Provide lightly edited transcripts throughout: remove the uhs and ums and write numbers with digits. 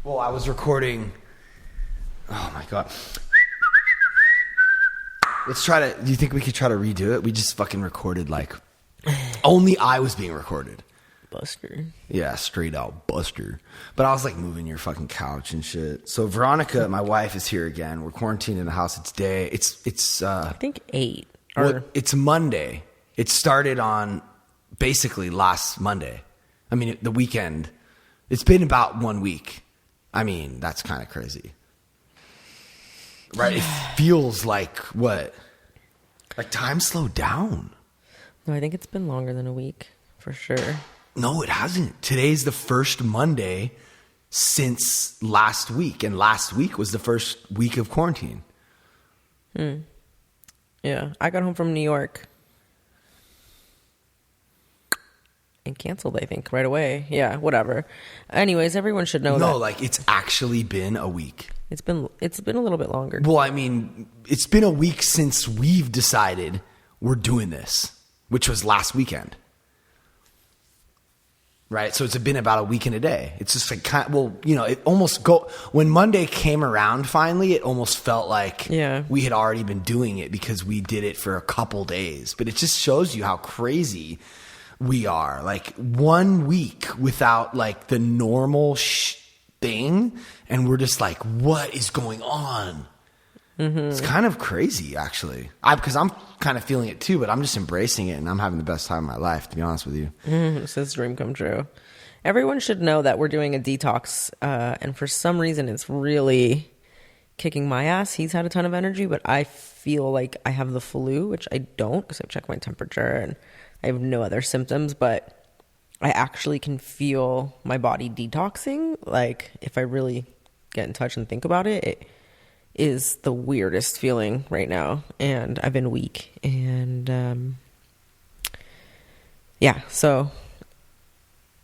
Well, I was recording. Oh my God. Let's try to. Do you think we could try to redo it? We just fucking recorded like. Only I was being recorded. Buster. Yeah, straight out Buster. But I was like moving your fucking couch and shit. So Veronica, my wife, is here again. We're quarantined in the house. It's day. It's. I think 8. Well, it's Monday. It started on basically last Monday. I mean, the weekend. It's been about 1 week. I mean, that's kind of crazy. Right? It feels like what? Like time slowed down. No, I think it's been longer than a week, for sure. No, it hasn't. Today's the first Monday since last week. And last week was the first week of quarantine. Yeah. I got home from New York. And canceled, I think, right away. Yeah, whatever. Anyways, everyone should know that. No, like it's actually been a week. It's been a little bit longer. Well, I mean, it's been a week since we've decided we're doing this, which was last weekend. Right? So it's been about a week and a day. It's just like, it almost when Monday came around finally, it almost felt like we had already been doing it because we did it for a couple days. But it just shows you how crazy we are. Like 1 week without like the normal thing, and we're just like, what is going on? It's kind of crazy, actually. Because I'm kind of feeling it too, but I'm just embracing it, and I'm having the best time of my life, to be honest with you. This is dream come true. Everyone should know that we're doing a detox, and for some reason, it's really kicking my ass. He's had a ton of energy, but I feel like I have the flu, which I don't, because I've checked my temperature, and I have no other symptoms, but I actually can feel my body detoxing. Like, if I really get in touch and think about it, it is the weirdest feeling right now. And I've been weak. And, so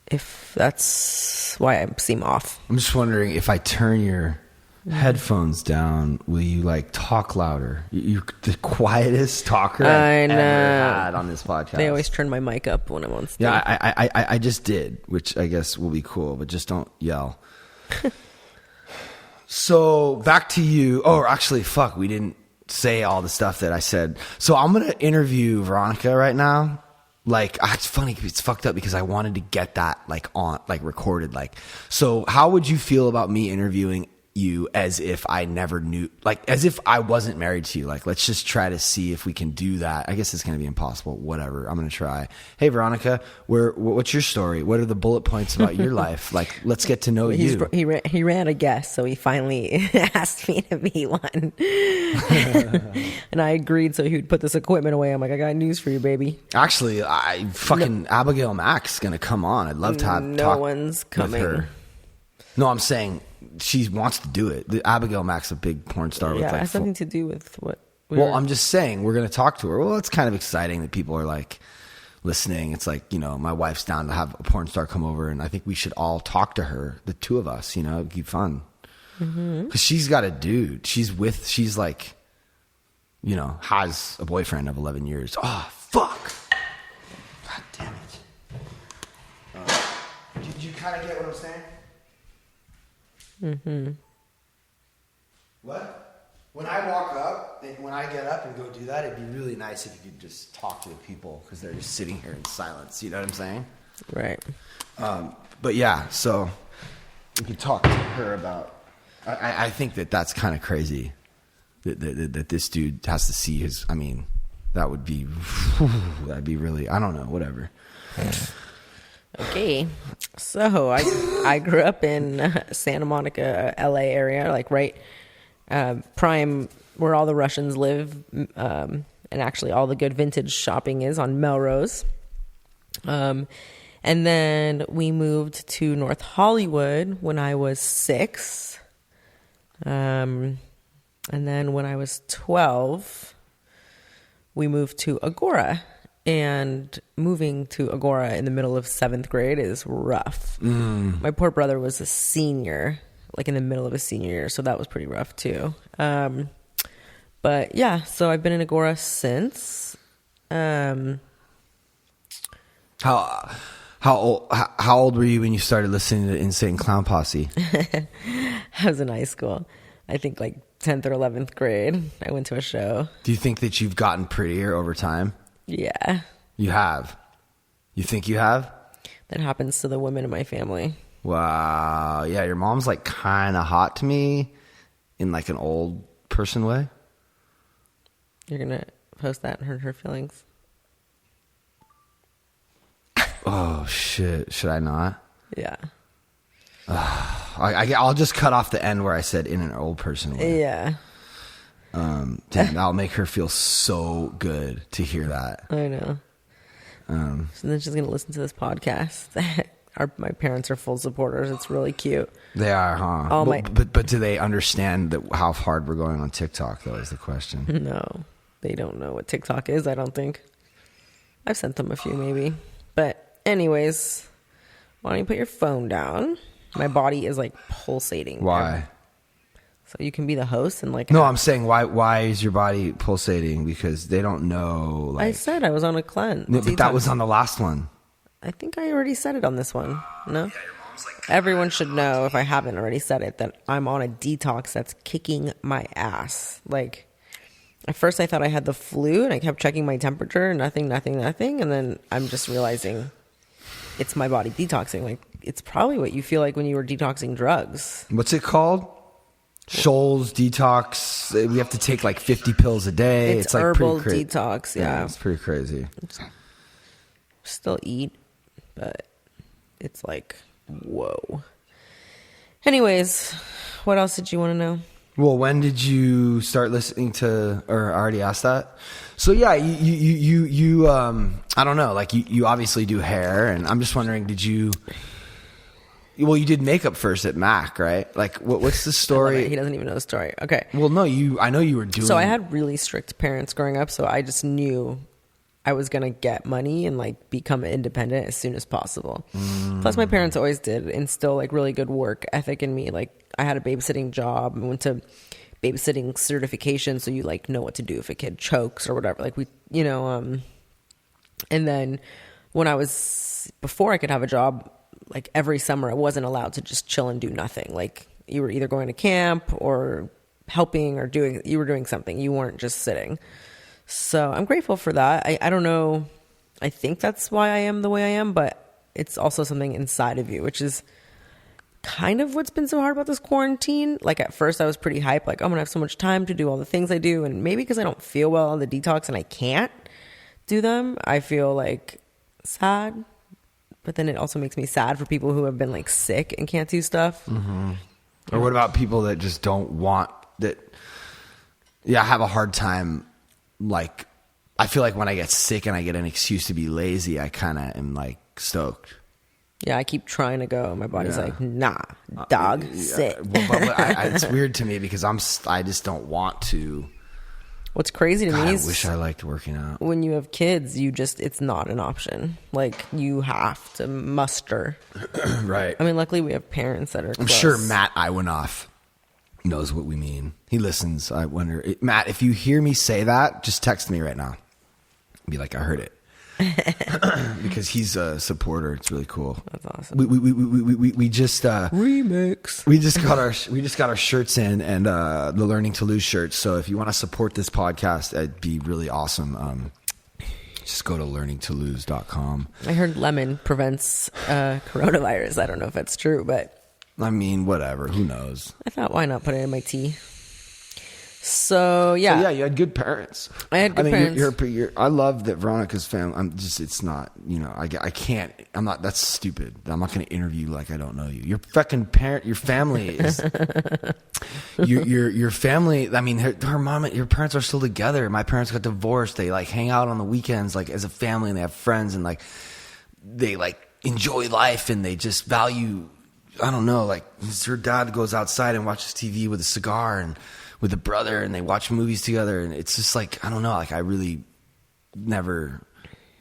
if that's why I seem off. I'm just wondering, if I turn your headphones down, will you like talk louder? You're the quietest talker I've ever had on this podcast. They always turn my mic up when I'm on stage. Yeah, I just did, which I guess will be cool, but just don't yell. So back to you. Oh, actually, fuck, we didn't say all the stuff that I said. So I'm gonna interview Veronica right now. Like, it's funny, it's fucked up because I wanted to get that like on, like recorded. Like, so how would you feel about me interviewing you as if I never knew, like as if I wasn't married to you? Like, let's just try to see if we can do that. I guess it's going to be impossible. Whatever. I'm going to try. Hey, Veronica, what's your story? What are the bullet points about your life? Like, let's get to know you. He ran a guest, so he finally asked me to be one. And I agreed, so he would put this equipment away. I'm like, I got news for you, baby. Actually, Abigail Mack's going to come on. I'd love to have no one's coming. With her. No, I'm saying she wants to do it. Abigail Mack's a big porn star. Yeah, with it has nothing to do with what. I'm just saying we're going to talk to her. Well, it's kind of exciting that people are like listening. It's like, my wife's down to have a porn star come over, and I think we should all talk to her, the two of us. It'd be fun. Because she's got a dude. She's like, has a boyfriend of 11 years. Oh, fuck. God damn it. Did you kind of get what I'm saying? What? When I walk up, and when I get up and go do that, it'd be really nice if you could just talk to the people because they're just sitting here in silence. You know what I'm saying? Right. But yeah, so we could talk to her about. I think that's kind of crazy that this dude has to see his. I mean, that'd be really. I don't know. Whatever. Okay, so I grew up in Santa Monica, LA area, like right prime where all the Russians live, and actually all the good vintage shopping is on Melrose. And then we moved to North Hollywood when I was 6. And then when I was 12, we moved to Agora. And moving to Agora in the middle of 7th grade is rough. My poor brother was a senior, like in the middle of his senior year, so that was pretty rough too. But yeah, so I've been in Agora since. How How old were you when you started listening to Insane Clown Posse? I was in high school. I think like 10th or 11th grade. I went to a show. Do you think that you've gotten prettier over time? Yeah. You have? You think you have? That happens to the women in my family. Wow. Yeah, your mom's like kind of hot to me in like an old person way. You're going to post that and hurt her feelings? Oh, shit. Should I not? Yeah. I'll just cut off the end where I said in an old person way. Yeah. Damn, that'll make her feel so good to hear that. I know. So then she's going to listen to this podcast. My parents are full supporters. It's really cute. They are, huh? But do they understand how hard we're going on TikTok, though, is the question. No. They don't know what TikTok is, I don't think. I've sent them a few, maybe. But anyways, why don't you put your phone down? My body is like pulsating. Why? So you can be the host and like... No, I'm saying why is your body pulsating? Because they don't know. Like, I said I was on a cleanse. No, but that was on the last one. I think I already said it on this one. No? Everyone should know, if I haven't already said it, that I'm on a detox that's kicking my ass. Like, at first I thought I had the flu and I kept checking my temperature. Nothing. And then I'm just realizing it's my body detoxing. Like, it's probably what you feel like when you were detoxing drugs. What's it called? Shoals detox. We have to take like 50 pills a day. It's like herbal detox. Yeah, it's pretty crazy. Still eat, but it's like, whoa. Anyways, what else did you want to know? Well, when did you start listening to, or I already asked that? So yeah, you I don't know, like you obviously do hair, and I'm just wondering, well, you did makeup first at Mac, right? Like, what's the story? He doesn't even know the story. Okay. Well, no, I know you were doing... So I had really strict parents growing up, so I just knew I was going to get money and, like, become independent as soon as possible. Plus, my parents always did instill, like, really good work ethic in me. Like, I had a babysitting job and went to babysitting certification, so you, like, know what to do if a kid chokes or whatever. Like, and then before I could have a job... Like every summer, I wasn't allowed to just chill and do nothing. Like you were either going to camp or helping or you were doing something. You weren't just sitting. So I'm grateful for that. I don't know. I think that's why I am the way I am, but it's also something inside of you, which is kind of what's been so hard about this quarantine. Like at first I was pretty hyped. Like I'm going to have so much time to do all the things I do. And maybe because I don't feel well on the detox and I can't do them, I feel like sad. But then it also makes me sad for people who have been like sick and can't do stuff. Mm-hmm. Or what about people that just don't want that? Yeah, I have a hard time. Like, I feel like when I get sick and I get an excuse to be lazy, I kind of am like stoked. Yeah, I keep trying to go. My body's like, nah, dog, sit. But it's weird to me because I just don't want to. What's crazy to me is... I wish I liked working out. When you have kids, it's not an option. Like, you have to muster. Right. I mean, luckily we have parents that are close. I'm sure Matt Iwanoff knows what we mean. He listens. I wonder... Matt, if you hear me say that, just text me right now. Be like, I heard it. Because he's a supporter. It's really cool. That's awesome. We just remix. We just got our shirts in, and the Learning to Lose shirts. So if you want to support this podcast, it'd be really awesome. Just go to learningtolose.com. I heard lemon prevents coronavirus. I don't know if that's true, but I mean, whatever. Who knows? I thought, why not put it in my tea? So yeah, you had good parents. I had good parents. I love that Veronica's family. It's not, I can't. I'm not. That's stupid. I'm not going to interview like I don't know you. Your fucking parent, your family is. your family. I mean, her mom, your parents are still together. My parents got divorced. They like hang out on the weekends, like as a family, and they have friends, and like they like enjoy life, and they just value. I don't know. Like her dad goes outside and watches TV with a cigar and. With a brother, and they watch movies together, and it's just like, I don't know, like I really never,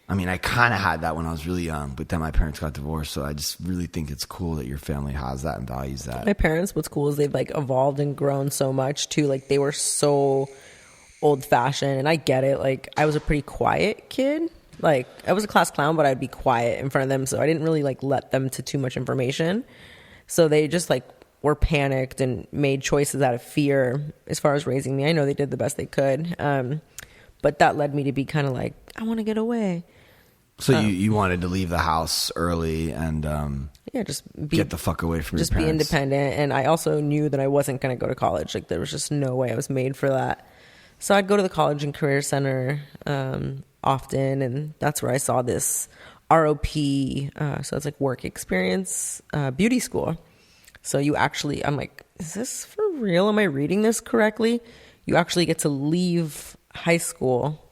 I mean, I kind of had that when I was really young, but then my parents got divorced, so I just really think it's cool that your family has that and values that. My parents, what's cool is they've like evolved and grown so much too. Like they were so old fashioned, and I get it. Like I was a pretty quiet kid, Like, I was a class clown, but I'd be quiet in front of them. So I didn't really like let them to too much information. So they just like were panicked and made choices out of fear as far as raising me. I know they did the best they could. But that led me to be kind of like, I want to get away. So you wanted to leave the house early and get the fuck away from your parents. Just be independent. And I also knew that I wasn't going to go to college. Like, there was just no way I was made for that. So I'd go to the college and career center often, and that's where I saw this ROP. So it's like work experience beauty school. So you actually, I'm like, is this for real? Am I reading this correctly? You actually get to leave high school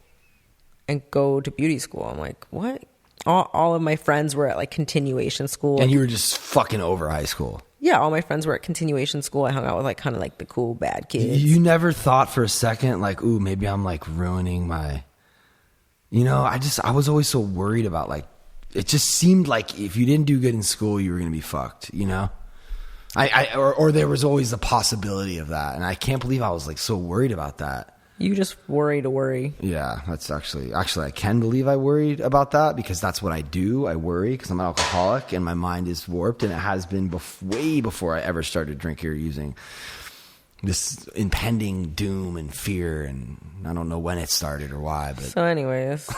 and go to beauty school. I'm like, what? All of my friends were at like continuation school. And you were just fucking over high school. Yeah, all my friends were at continuation school. I hung out with like kind of like the cool bad kids. You never thought for a second like, ooh, maybe I'm like ruining my, I was always so worried about like, it just seemed like if you didn't do good in school, you were going to be fucked, or there was always the possibility of that. And I can't believe I was like so worried about that. You just worry to worry. Yeah, that's actually I can believe I worried about that because that's what I do. I worry because I'm an alcoholic and my mind is warped, and it has been way before I ever started drinking or using. This impending doom and fear, and I don't know when it started or why. But so, anyways,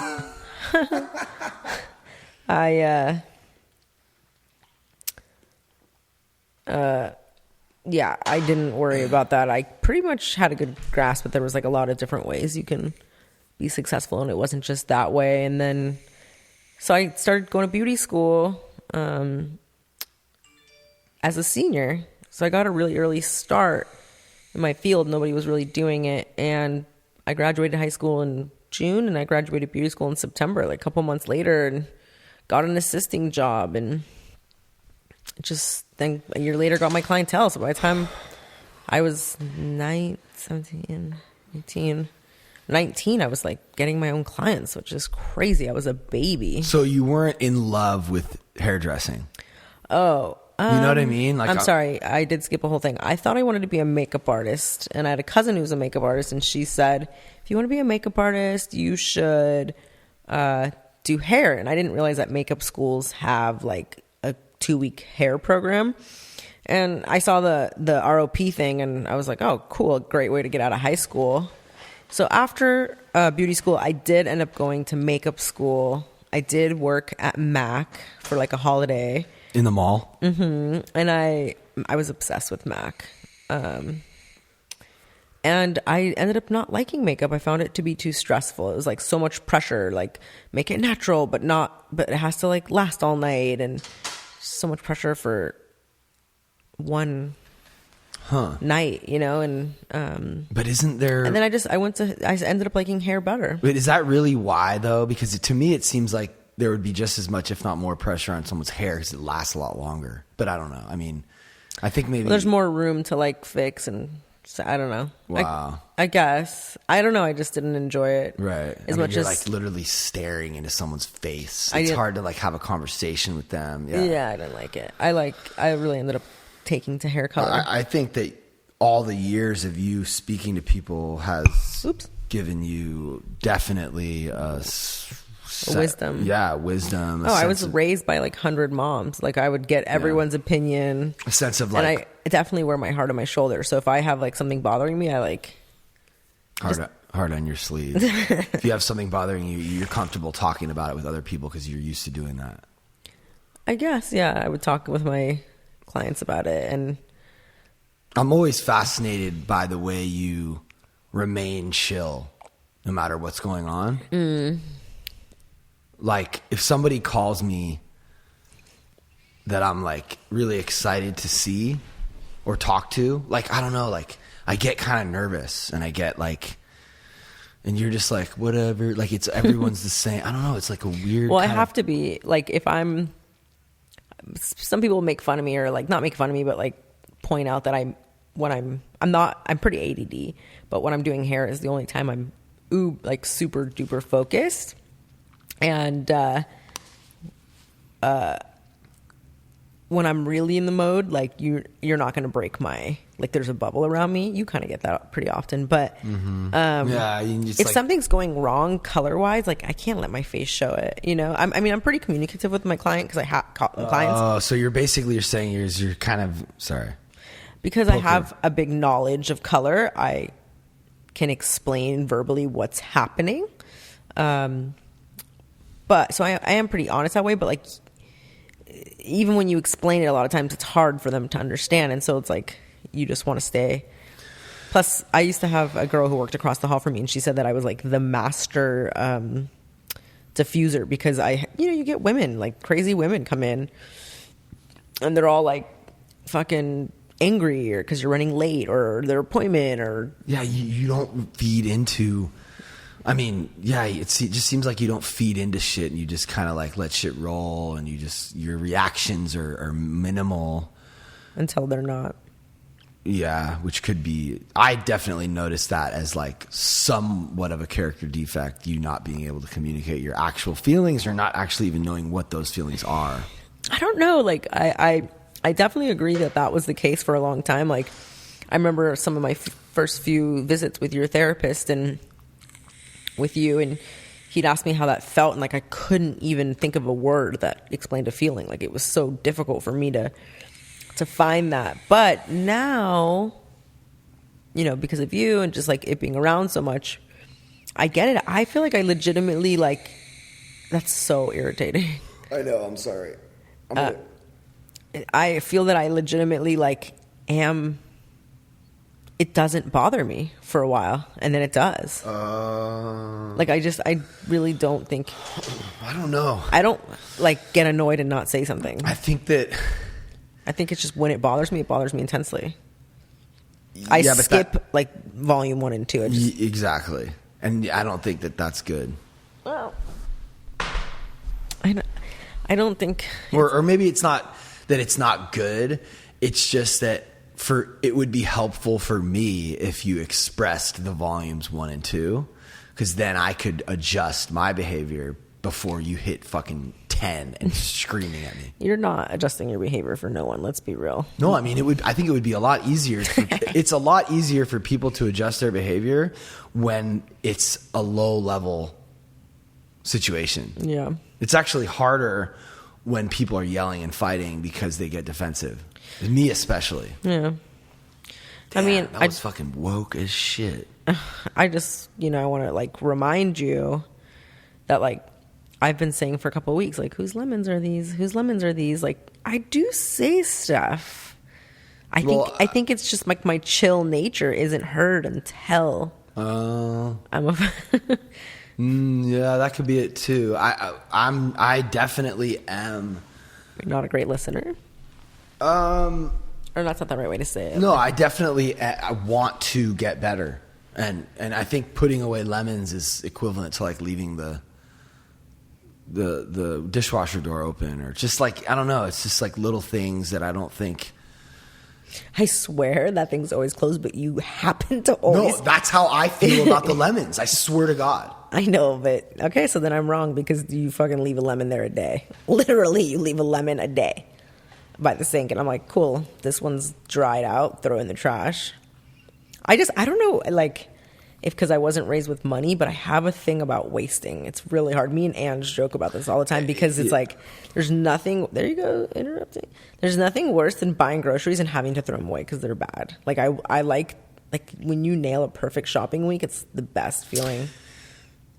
yeah, I didn't worry about that. I pretty much had a good grasp, but there was like a lot of different ways you can be successful, and it wasn't just that way. And then, so I started going to beauty school as a senior. So I got a really early start in my field. Nobody was really doing it. And I graduated high school in June, and I graduated beauty school in September, like a couple months later, and got an assisting job. And just then a year later got my clientele. So by the time I was 19, I was like getting my own clients, which is crazy. I was a baby. So you weren't in love with hairdressing? Oh, you know what I mean? Like, I'm sorry, I did skip a whole thing. I thought I wanted to be a makeup artist, and I had a cousin who was a makeup artist, and she said, if you want to be a makeup artist, you should do hair. And I didn't realize that makeup schools have like a 2-week hair program. And I saw the ROP thing, and I was like, oh, cool, great way to get out of high school. So after beauty school, I did end up going to makeup school. I did work at MAC for like a holiday. In the mall? Mm-hmm. And I was obsessed with MAC. And I ended up not liking makeup. I found it to be too stressful. It was like so much pressure, like make it natural, but it has to like last all night, and so much pressure for one night, and but isn't there, and then I ended up liking hair better. But is that really why though? Because to me it seems like there would be just as much, if not more, pressure on someone's hair because it lasts a lot longer. But I don't know. I mean, I think maybe there's more room to like fix, and so I don't know. Wow. I guess I don't know. I just didn't enjoy it. Right. As much you're as like literally staring into someone's face. It's hard to like have a conversation with them. Yeah. Yeah, I didn't like it. I really ended up taking to hair color. I think that all the years of you speaking to people has given you definitely wisdom. Yeah, wisdom. I was raised by like 100 moms. Like I would get everyone's opinion. A sense of like, and I definitely wear my heart on my shoulder. So if I have like something bothering me, I like hard on your sleeve. If you have something bothering you, you're comfortable talking about it with other people because you're used to doing that. I guess, yeah. I would talk with my clients about it, and I'm always fascinated by the way you remain chill no matter what's going on. Like if somebody calls me that I'm like really excited to see or talk to, like, I don't know, like I get kind of nervous and I get like, and you're just like, whatever, like it's everyone's the same. I don't know. It's like a weird. Well, I have to be like, if some people make fun of me, or like not make fun of me, but like point out that I'm pretty ADD, but when I'm doing hair is the only time I'm like super duper focused. And when I'm really in the mode, like you're not going to break my, like there's a bubble around me. You kind of get that pretty often, but if something's going wrong color wise, like I can't let my face show it. You know, I'm pretty communicative with my client because I have clients. Oh, so you're saying you're kind of sorry because I have a big knowledge of color. I can explain verbally what's happening. But so I am pretty honest that way, but like even when you explain it, a lot of times it's hard for them to understand. And so it's like, you just want to stay. Plus I used to have a girl who worked across the hall from me, and she said that I was like the master, diffuser, because you get women, like crazy women come in and they're all like fucking angry or cause you're running late or their appointment or. Yeah. You don't feed into, it just seems like you don't feed into shit and you just kind of like let shit roll and your reactions are minimal. Until they're not. Yeah, which could be, I definitely noticed that as like somewhat of a character defect, you not being able to communicate your actual feelings or not actually even knowing what those feelings are. I don't know. Like I definitely agree that was the case for a long time. Like I remember some of my first few visits with your therapist and with you, and he'd ask me how that felt, and like I couldn't even think of a word that explained a feeling. Like it was so difficult for me to find that. But now, because of you and just like it being around so much, I get it. I feel like I legitimately like, that's so irritating. I know, I'm sorry. I feel that I legitimately like it doesn't bother me for a while, and then it does. Like I really don't think. I don't know. I don't like get annoyed and not say something. I think it's just when it bothers me intensely. I skip like volume 1 and 2. Exactly, and I don't think that's good. Well, I don't think, or maybe it's not that it's not good. It's just that. It would be helpful for me if you expressed the volumes 1 and 2, because then I could adjust my behavior before you hit fucking 10 and screaming at me. You're not adjusting your behavior for no one. Let's be real. No, I think it would be a lot easier. It's a lot easier for people to adjust their behavior when it's a low level situation. Yeah. It's actually harder when people are yelling and fighting because they get defensive. Me especially. Yeah. Damn, that was fucking woke as shit. I just, I want to like remind you that like I've been saying for a couple of weeks, like, whose lemons are these? Whose lemons are these? Like, I do say stuff. I think it's just like my chill nature isn't heard until I'm yeah, that could be it too. I definitely am. You're not a great listener. Or that's not the right way to say it. No, I definitely I want to get better, and I think putting away lemons is equivalent to like leaving the dishwasher door open, or just like, I don't know. It's just like little things that I don't think. I swear that thing's always closed, but you happen to always. No, that's how I feel about the lemons. I swear to God. I know, but okay, so then I'm wrong because you fucking leave a lemon there a day. Literally, you leave a lemon a day by the sink, and I'm like, cool, this one's dried out, throw it in the trash. I don't know, like, if because I wasn't raised with money, but I have a thing about wasting. It's really hard. Me and Ange joke about this all the time because it's like, there's nothing, there you go, interrupting. There's nothing worse than buying groceries and having to throw them away because they're bad. Like, I like when you nail a perfect shopping week, it's the best feeling.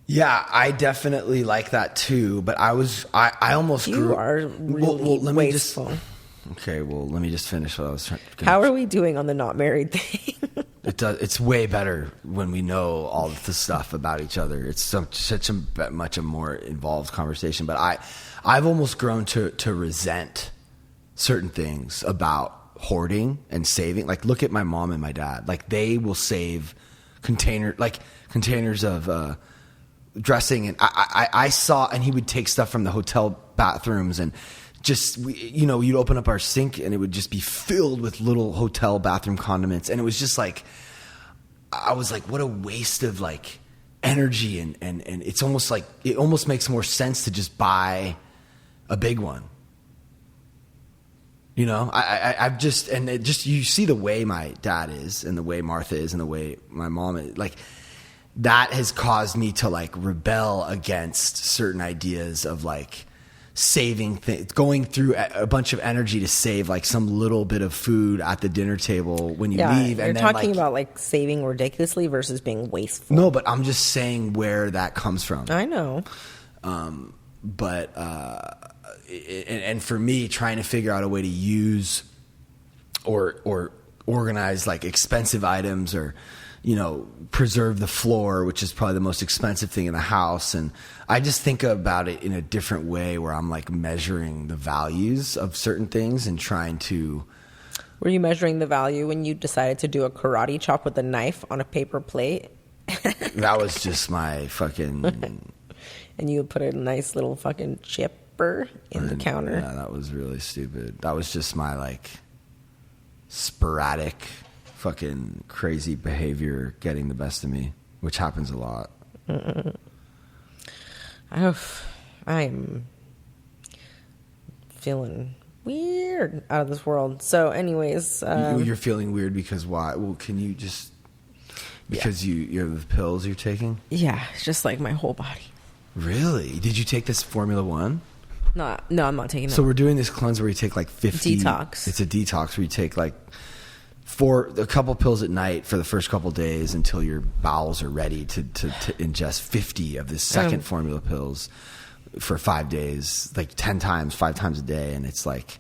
Yeah, I definitely like that too, but I almost grew. You are really wasteful. Let me just finish what I was trying to. How are we doing on the not married thing? It's way better when we know all of the stuff about each other. It's such a much a more involved conversation. But I've almost grown to resent certain things about hoarding and saving. Like, look at my mom and my dad. Like, they will save containers of dressing, and I saw, and he would take stuff from the hotel bathrooms and. Just, you'd open up our sink and it would just be filled with little hotel bathroom condiments. And it was just like, I was like, what a waste of like energy. And it's almost like, it almost makes more sense to just buy a big one. You know, I've just, and it just, you see the way my dad is and the way Martha is and the way my mom is, like, that has caused me to like rebel against certain ideas of like saving things, going through a bunch of energy to save like some little bit of food at the dinner table when you leave. You're talking about like saving ridiculously versus being wasteful. No, but I'm just saying where that comes from. I know. And for me, trying to figure out a way to use or organize like expensive items, or, you know, preserve the floor, which is probably the most expensive thing in the house. And I just think about it in a different way where I'm like measuring the values of certain things and trying to. Were you measuring the value when you decided to do a karate chop with a knife on a paper plate? That was just my fucking. And you would put a nice little fucking chipper in the counter. Yeah, that was really stupid. That was just my like sporadic fucking crazy behavior getting the best of me, which happens a lot. I'm feeling weird out of this world. So anyways, you're feeling weird because why? Well, can you just because you have the pills you're taking? Yeah, it's just like my whole body. Really? Did you take this Formula 1? No, I'm not taking that. So we're doing this cleanse where you take like 50 detox. It's a detox where you take like a couple pills at night for the first couple days until your bowels are ready to ingest 50 of the second formula pills for 5 days, like 10 times, 5 times a day. And it's like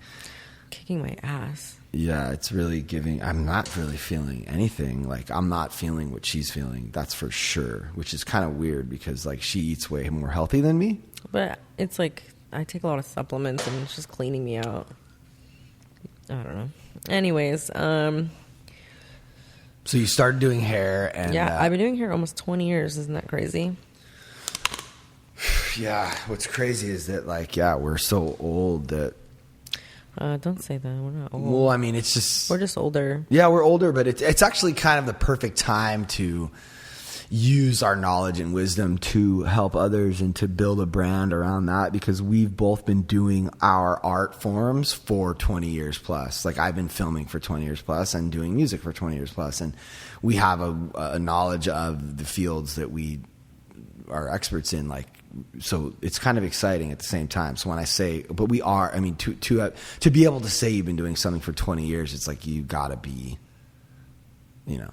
kicking my ass. Yeah, it's really giving. I'm not really feeling anything. Like, I'm not feeling what she's feeling. That's for sure, which is kind of weird because like she eats way more healthy than me. But it's like I take a lot of supplements and it's just cleaning me out. I don't know. Anyways, so you started doing hair, and I've been doing hair almost 20 years. Isn't that crazy? Yeah, what's crazy is that like we're so old that. Don't say that. We're not old. Well, I mean, it's just we're just older. Yeah, we're older, but it's actually kind of the perfect time to use our knowledge and wisdom to help others and to build a brand around that, because we've both been doing our art forms for 20 years plus. Like, I've been filming for 20 years plus and doing music for 20 years plus, and we have a knowledge of the fields that we are experts in, like, so it's kind of exciting at the same time. So when I say, but we are, I mean, to be able to say you've been doing something for 20 years, it's like, you gotta be, you know,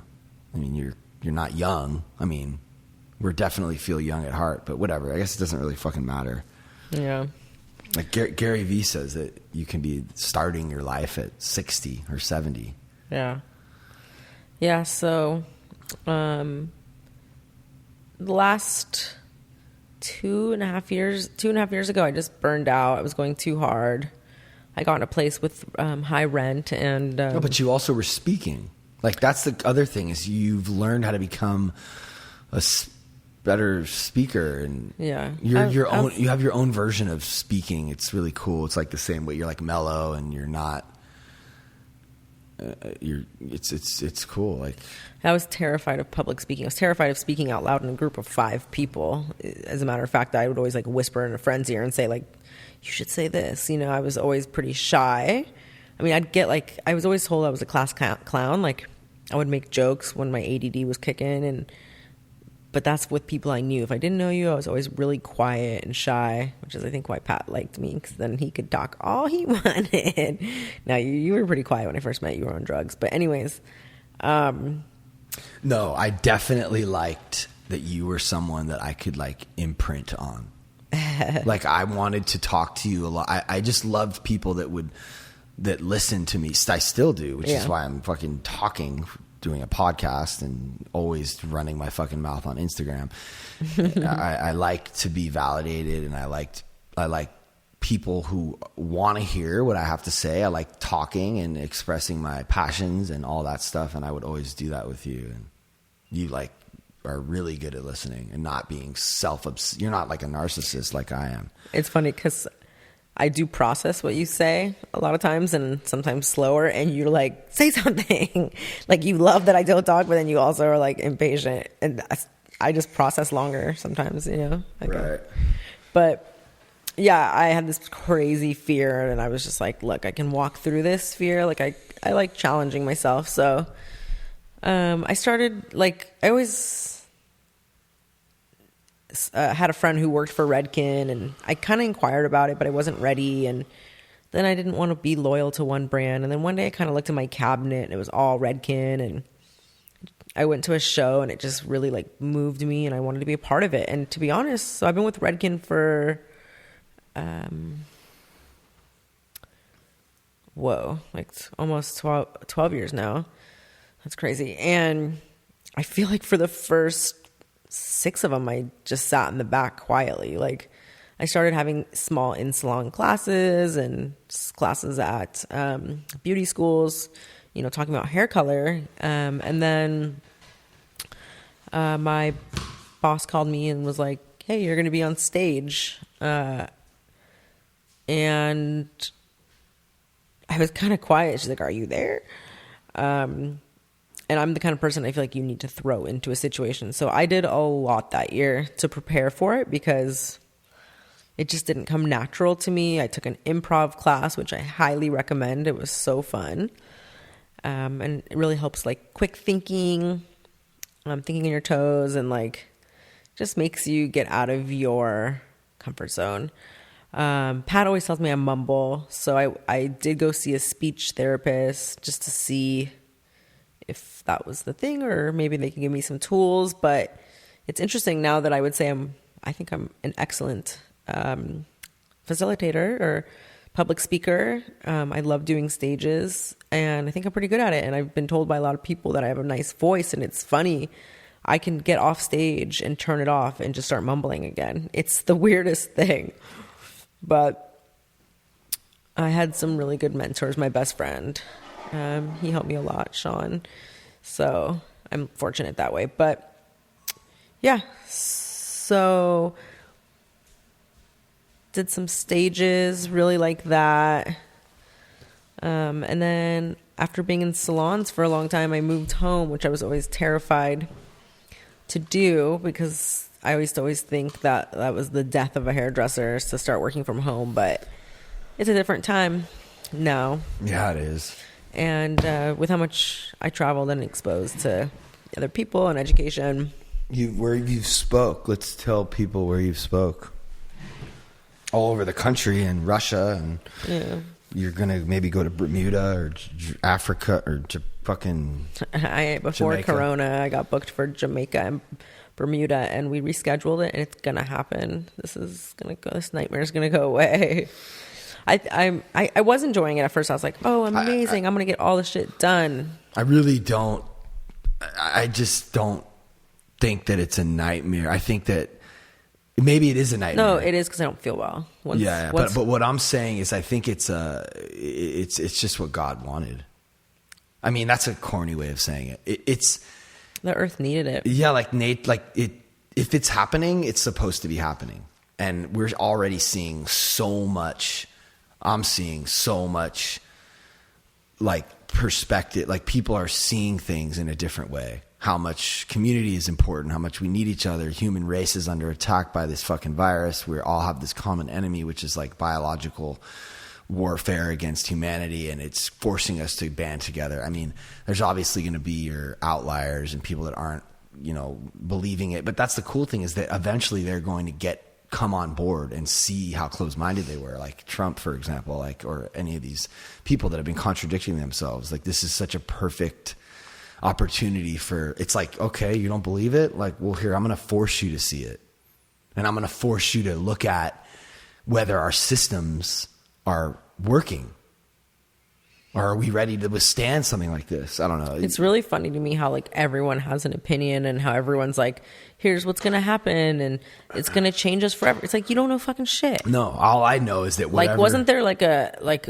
I mean, you're not young. I mean, we definitely feel young at heart, but whatever. I guess it doesn't really fucking matter. Yeah. Like Gary Vee says that you can be starting your life at 60 or 70. Yeah. Yeah. So, the last 2.5 years ago, I just burned out. I was going too hard. I got in a place with high rent, and no, but you also were speaking. Like, that's the other thing, is you've learned how to become a better speaker, and you have your own version of speaking. It's really cool. It's like the same way you're like mellow, and you're not. It's cool. Like, I was terrified of public speaking. I was terrified of speaking out loud in a group of 5 people. As a matter of fact, I would always like whisper in a friend's ear and say like, "You should say this." You know, I was always pretty shy. I mean, I was always told I was a class clown. Like, I would make jokes when my ADD was kicking, but that's with people I knew. If I didn't know you, I was always really quiet and shy, which is, I think, why Pat liked me, because then he could talk all he wanted. Now, you were pretty quiet when I first met you. You were on drugs. But anyways. No, I definitely liked that you were someone that I could, like, imprint on. Like, I wanted to talk to you a lot. I just loved people that listen to me. I still do, which is why I'm fucking talking, doing a podcast, and always running my fucking mouth on Instagram. I like to be validated, and I like people who want to hear what I have to say. I like talking and expressing my passions and all that stuff, and I would always do that with you. And you like are really good at listening and not being you're not like a narcissist like I am. It's funny because I do process what you say a lot of times, and sometimes slower, and you're like, say something. Like, you love that I don't talk, but then you also are like impatient, and I just process longer sometimes, you know? Right. But yeah, I had this crazy fear, and I was just like, look, I can walk through this fear. Like I like challenging myself. So I started, like, I always had a friend who worked for Redken, and I kind of inquired about it, but I wasn't ready. And then I didn't want to be loyal to one brand. And then one day I kind of looked in my cabinet, and it was all Redken, and I went to a show, and it just really like moved me, and I wanted to be a part of it. And to be honest, so I've been with Redken for like almost 12 years now. That's crazy. And I feel like for the first 6 of them, I just sat in the back quietly. Like, I started having small in-salon classes and classes at beauty schools, you know, talking about hair color. And then my boss called me and was like, hey, you're going to be on stage. And I was kind of quiet. She's like, are you there? And I'm the kind of person I feel like you need to throw into a situation. So I did a lot that year to prepare for it because it just didn't come natural to me. I took an improv class, which I highly recommend. It was so fun. And it really helps, like, quick thinking, thinking on your toes, and like just makes you get out of your comfort zone. Pat always tells me I mumble, so I did go see a speech therapist just to see if that was the thing, or maybe they can give me some tools. But it's interesting now that I would say I think I'm an excellent facilitator or public speaker. I love doing stages, and I think I'm pretty good at it. And I've been told by a lot of people that I have a nice voice, and it's funny. I can get off stage and turn it off and just start mumbling again. It's the weirdest thing. But I had some really good mentors. My best friend, he helped me a lot, Sean. So I'm fortunate that way. But yeah, so did some stages, really like that. And then after being in salons for a long time, I moved home, which I was always terrified to do because I used to always think that was the death of a hairdresser, is to start working from home. But it's a different time now. Yeah, it is. And with how much I traveled and exposed to other people and education. Where you've spoke. Let's tell people where you've spoke. All over the country, in Russia, and you're gonna maybe go to Bermuda or Africa or fucking. Before Jamaica. Corona, I got booked for Jamaica and Bermuda, and we rescheduled it, and it's gonna happen. This nightmare is gonna go away. I was enjoying it at first. I was like, oh, amazing! I'm gonna get all this shit done. I really don't. I just don't think that it's a nightmare. I think that maybe it is a nightmare. No, it is because I don't feel well. But what I'm saying is, I think it's just what God wanted. I mean, that's a corny way of saying it. It's the earth needed it. Yeah, like Nate, like it. If it's happening, it's supposed to be happening, and we're already seeing so much. I'm seeing so much, like, perspective. Like, people are seeing things in a different way. How much community is important, how much we need each other. Human race is under attack by this fucking virus. We all have this common enemy, which is like biological warfare against humanity, and it's forcing us to band together. I mean, there's obviously going to be your outliers and people that aren't, believing it. But that's the cool thing, is that eventually they're going to come on board and see how close-minded they were. Like Trump, for example, or any of these people that have been contradicting themselves. Like, this is such a perfect opportunity it's like, okay, you don't believe it? Like, well, here, I'm going to force you to see it. And I'm going to force you to look at whether our systems are working. Or are we ready to withstand something like this? I don't know. It's really funny to me how, like, everyone has an opinion, and how everyone's like, here's what's going to happen, and it's going to change us forever. It's like, you don't know fucking shit. No, all I know is that whatever. Like, wasn't there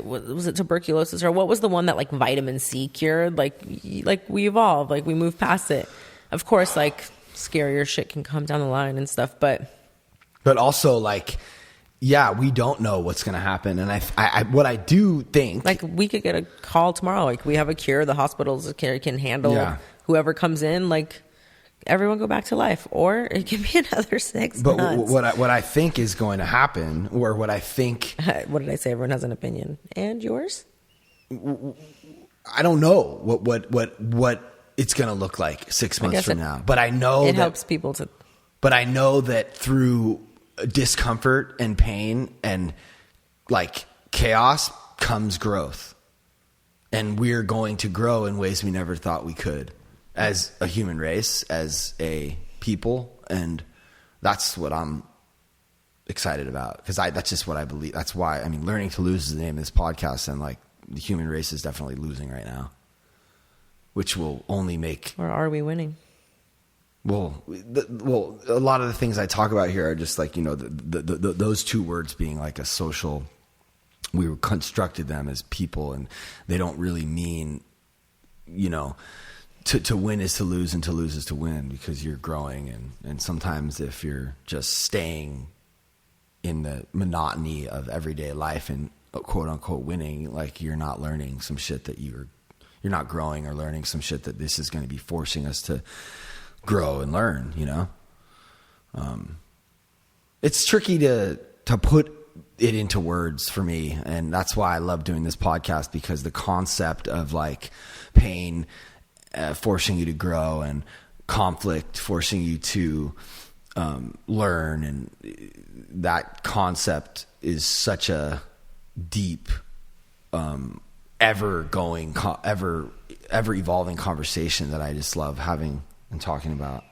was it tuberculosis, or what was the one that, like, vitamin C cured? Like we evolved, like, we moved past it. Of course, like, scarier shit can come down the line and stuff, but also, like, yeah, we don't know what's going to happen. And I what I do think, like, we could get a call tomorrow. Like, we have a cure. The hospitals can handle whoever comes in. Like, everyone go back to life, or it can be another 6 months. But what I think is going to happen, or what I think... What did I say? Everyone has an opinion. And yours? I don't know what it's going to look like 6 months from now. But I know it helps people to... But I know that through discomfort and pain and like chaos comes growth. And we're going to grow in ways we never thought we could as a human race, as a people. And that's what I'm excited about, because that's just what I believe. That's why, I mean, Learning to Lose is the name of this podcast, and like the human race is definitely losing right now, which will only make... Or are we winning? Well, a lot of the things I talk about here are just like, you know, those two words being like a social... We were constructed them as people, and they don't really mean, you know, to win is to lose and to lose is to win, because you're growing. And sometimes if you're just staying in the monotony of everyday life and quote unquote winning, like you're not learning some shit that you're not growing or learning some shit that this is going to be forcing us to grow and learn, you know? It's tricky to put it into words for me, and that's why I love doing this podcast, because the concept of like pain forcing you to grow, and conflict forcing you to learn, and that concept is such a deep ever evolving conversation that I just love having and talking about.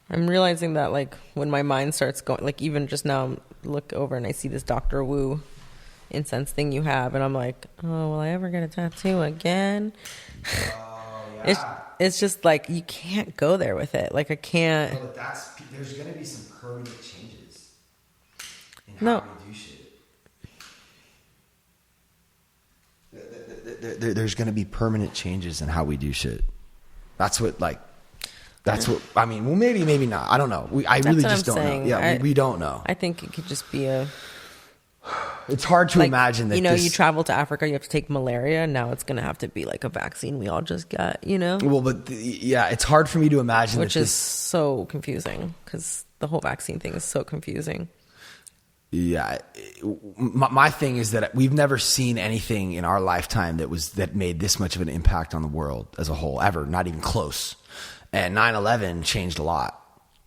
I'm realizing that like when my mind starts going, like even just now, look over and I see this Dr. Wu incense thing you have, and I'm like, oh, will I ever get a tattoo again? Oh, yeah. It's just like you can't go there with it. Like I can't. No, but there's going to be some permanent changes in how we do shit. There's going to be permanent changes in how we do shit. That's what I mean. Well, maybe not. I don't know. I really just don't know. Yeah, we don't know. I think it could just be it's hard to imagine that. You know, you travel to Africa, you have to take malaria. Now it's going to have to be like a vaccine we all just got. You know. Well, but it's hard for me to imagine. Which is so confusing, because the whole vaccine thing is so confusing. Yeah, my thing is that we've never seen anything in our lifetime that made this much of an impact on the world as a whole, ever, not even close. And 9/11 changed a lot.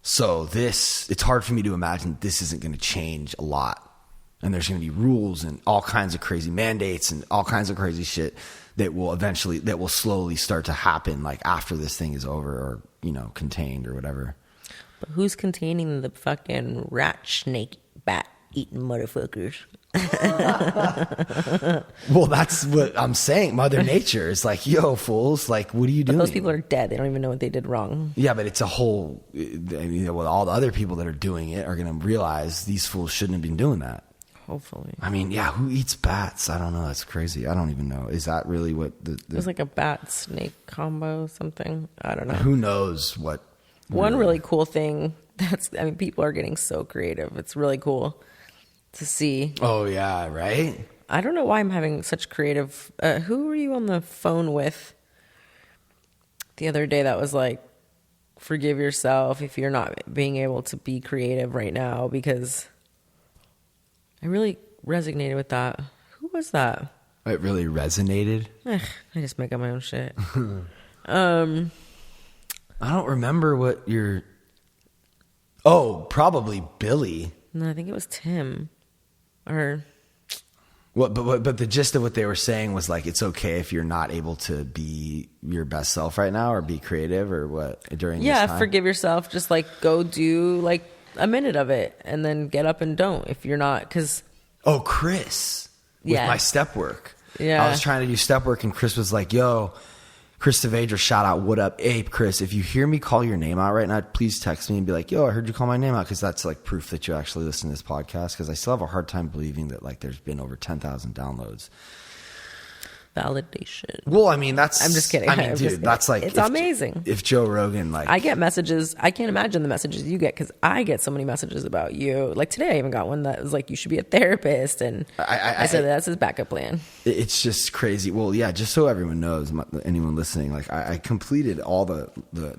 So it's hard for me to imagine this isn't going to change a lot. And there's going to be rules and all kinds of crazy mandates and all kinds of crazy shit that will slowly start to happen, like after this thing is over, or, you know, contained or whatever. But who's containing the fucking rat, snake, bat eating motherfuckers? Well, that's what I'm saying. Mother Nature is like, yo, fools, like, what are you doing? Those people are dead. They don't even know what they did wrong. Yeah, but it's a whole... I mean, well, all the other people that are doing it are going to realize these fools shouldn't have been doing that. Hopefully. I mean, yeah, who eats bats? I don't know. That's crazy. I don't even know. Is that really what It was like a bat-snake combo, something. I don't know. Who knows what... One really cool thing people are getting so creative. It's really cool to see. Oh, yeah, right? I don't know why I'm having such creative... who were you on the phone with the other day that was like, forgive yourself if you're not being able to be creative right now? Because I really resonated with that. Who was that? It really resonated? I just make up my own shit. I don't remember what your... Oh, probably Billy. No, I think it was Tim. Or... What? But the gist of what they were saying was like, it's okay if you're not able to be your best self right now, or be creative, or what, during this time? Forgive yourself. Just like go do like a minute of it, and then get up and don't if you're not, because... Oh, Chris. With my step work. Yeah. I was trying to do step work, and Chris was like, yo... Chris Savadra, shout out, what up? Hey, Chris, if you hear me call your name out right now, please text me and be like, yo, I heard you call my name out, because that's like proof that you actually listen to this podcast, because I still have a hard time believing that like there's been over 10,000 downloads. validation. Well, I mean, that's... I'm just kidding. I mean, dude, that's like... It's amazing. If Joe Rogan, like... I get messages. I can't imagine the messages you get, because I get so many messages about you. Like today, I even got one that was like, you should be a therapist. And I said that's his backup plan. It's just crazy. Well, yeah, just so everyone knows, anyone listening, like I completed all the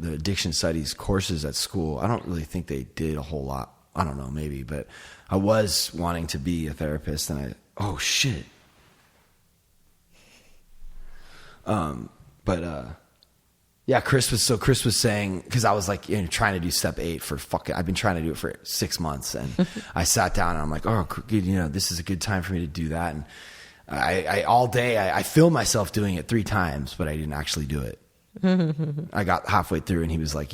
addiction studies courses at school. I don't really think they did a whole lot. I don't know, maybe. But I was wanting to be a therapist, and oh, shit. Yeah, Chris was saying, because I was like, trying to do step 8 for I've been trying to do it for 6 months, and I sat down and I'm like, oh, good, this is a good time for me to do that. And I all day I filmed myself doing it 3 times, but I didn't actually do it. I got halfway through and he was like,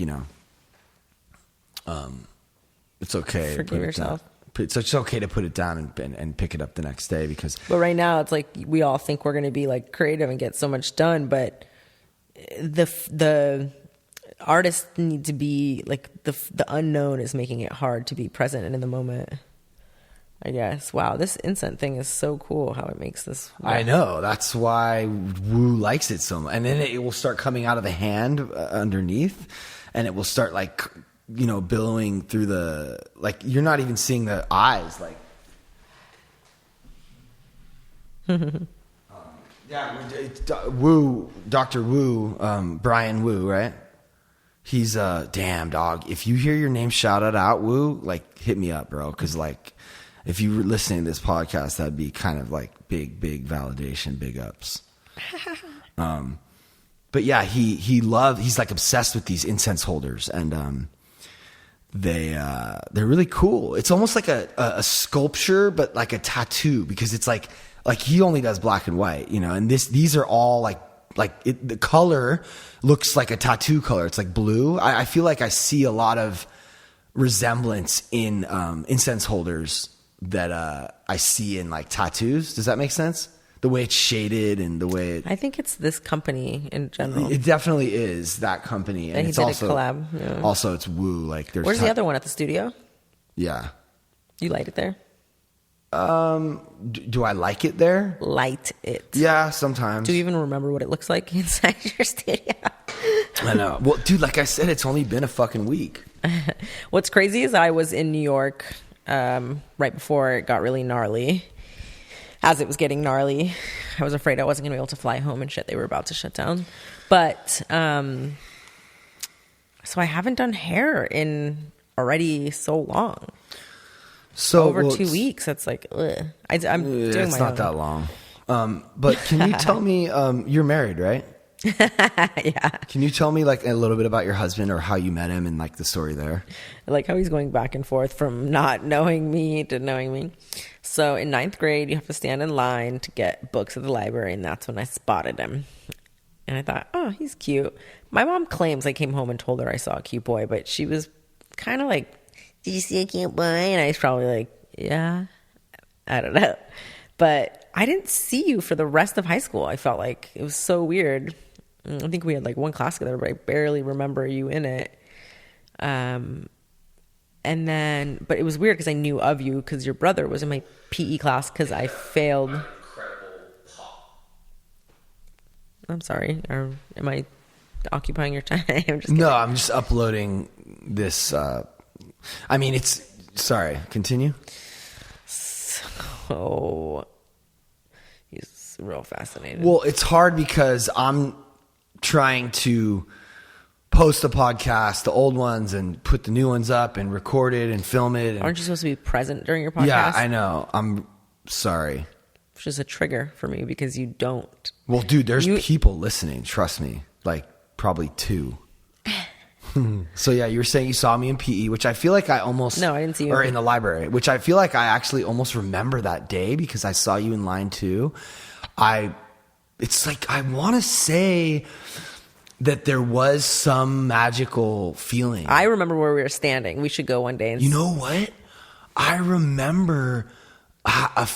it's okay. Forgive yourself. It's okay to put it down and pick it up the next day, because... But right now it's like we all think we're going to be like creative and get so much done, but the artists need to be like the unknown is making it hard to be present and in the moment, I guess. Wow, this incense thing is so cool how it makes this work. I know, that's why Woo likes it so much. And then it will start coming out of the hand underneath, and it will start like... billowing through the, like, you're not even seeing the eyes, like. Dr. Woo, Brian Woo, right? He's damn dog. If you hear your name shouted out, Woo, like, hit me up, bro. Because, like, if you were listening to this podcast, that'd be kind of like big validation, big ups. But yeah, he's like obsessed with these incense holders, and they're really cool. It's almost like a sculpture, but like a tattoo, because it's like he only does black and white, and these are all the color looks like a tattoo color. It's like blue. I feel like I see a lot of resemblance in incense holders that I see in like tattoos. Does that make sense? The way it's shaded and the way I think it's this company in general. It definitely is that company, and it's also a collab. Yeah. Also, it's Woo. Like, where's the other one at the studio? Yeah, you light it there. Do I like it there? Light it. Yeah, sometimes. Do you even remember what it looks like inside your studio? I know. Well, dude, like I said, it's only been a fucking week. What's crazy is I was in New York right before it got really gnarly. As it was getting gnarly, I was afraid I wasn't going to be able to fly home and shit. They were about to shut down. But, so I haven't done hair in already so long. So over 2 weeks. That's like, ugh. I'm doing my own. It's not that long. But can you tell me, you're married, right? Yeah. Can you tell me like a little bit about your husband, or how you met him, and like the story there? I like how he's going back and forth from not knowing me to knowing me. So in 9th grade, you have to stand in line to get books at the library, and that's when I spotted him. And I thought, oh, he's cute. My mom claims I came home and told her I saw a cute boy, but she was kind of like, did you see a cute boy? And I was probably like, yeah, I don't know. But I didn't see you for the rest of high school. I felt like it was so weird. I think we had like one class together, but I barely remember you in it. And then, but it was weird because I knew of you because your brother was in my PE class because I failed. I'm sorry. Or am I occupying your time? I'm just uploading this. Sorry, continue. So he's real fascinating. Well, it's hard because I'm trying to post the podcast, the old ones, and put the new ones up and record it and film it. And, aren't you supposed to be present during your podcast? Yeah, I know. I'm sorry. Which is a trigger for me because you don't. Well, dude, there's people listening. Trust me. Like probably 2. So yeah, you were saying you saw me in PE, which I feel like I almost... No, I didn't see you. Or in the library, which I feel like I actually almost remember that day because I saw you in line 2. It's like I want to say that there was some magical feeling. I remember where we were standing. We should go one day. And you know what? I remember... I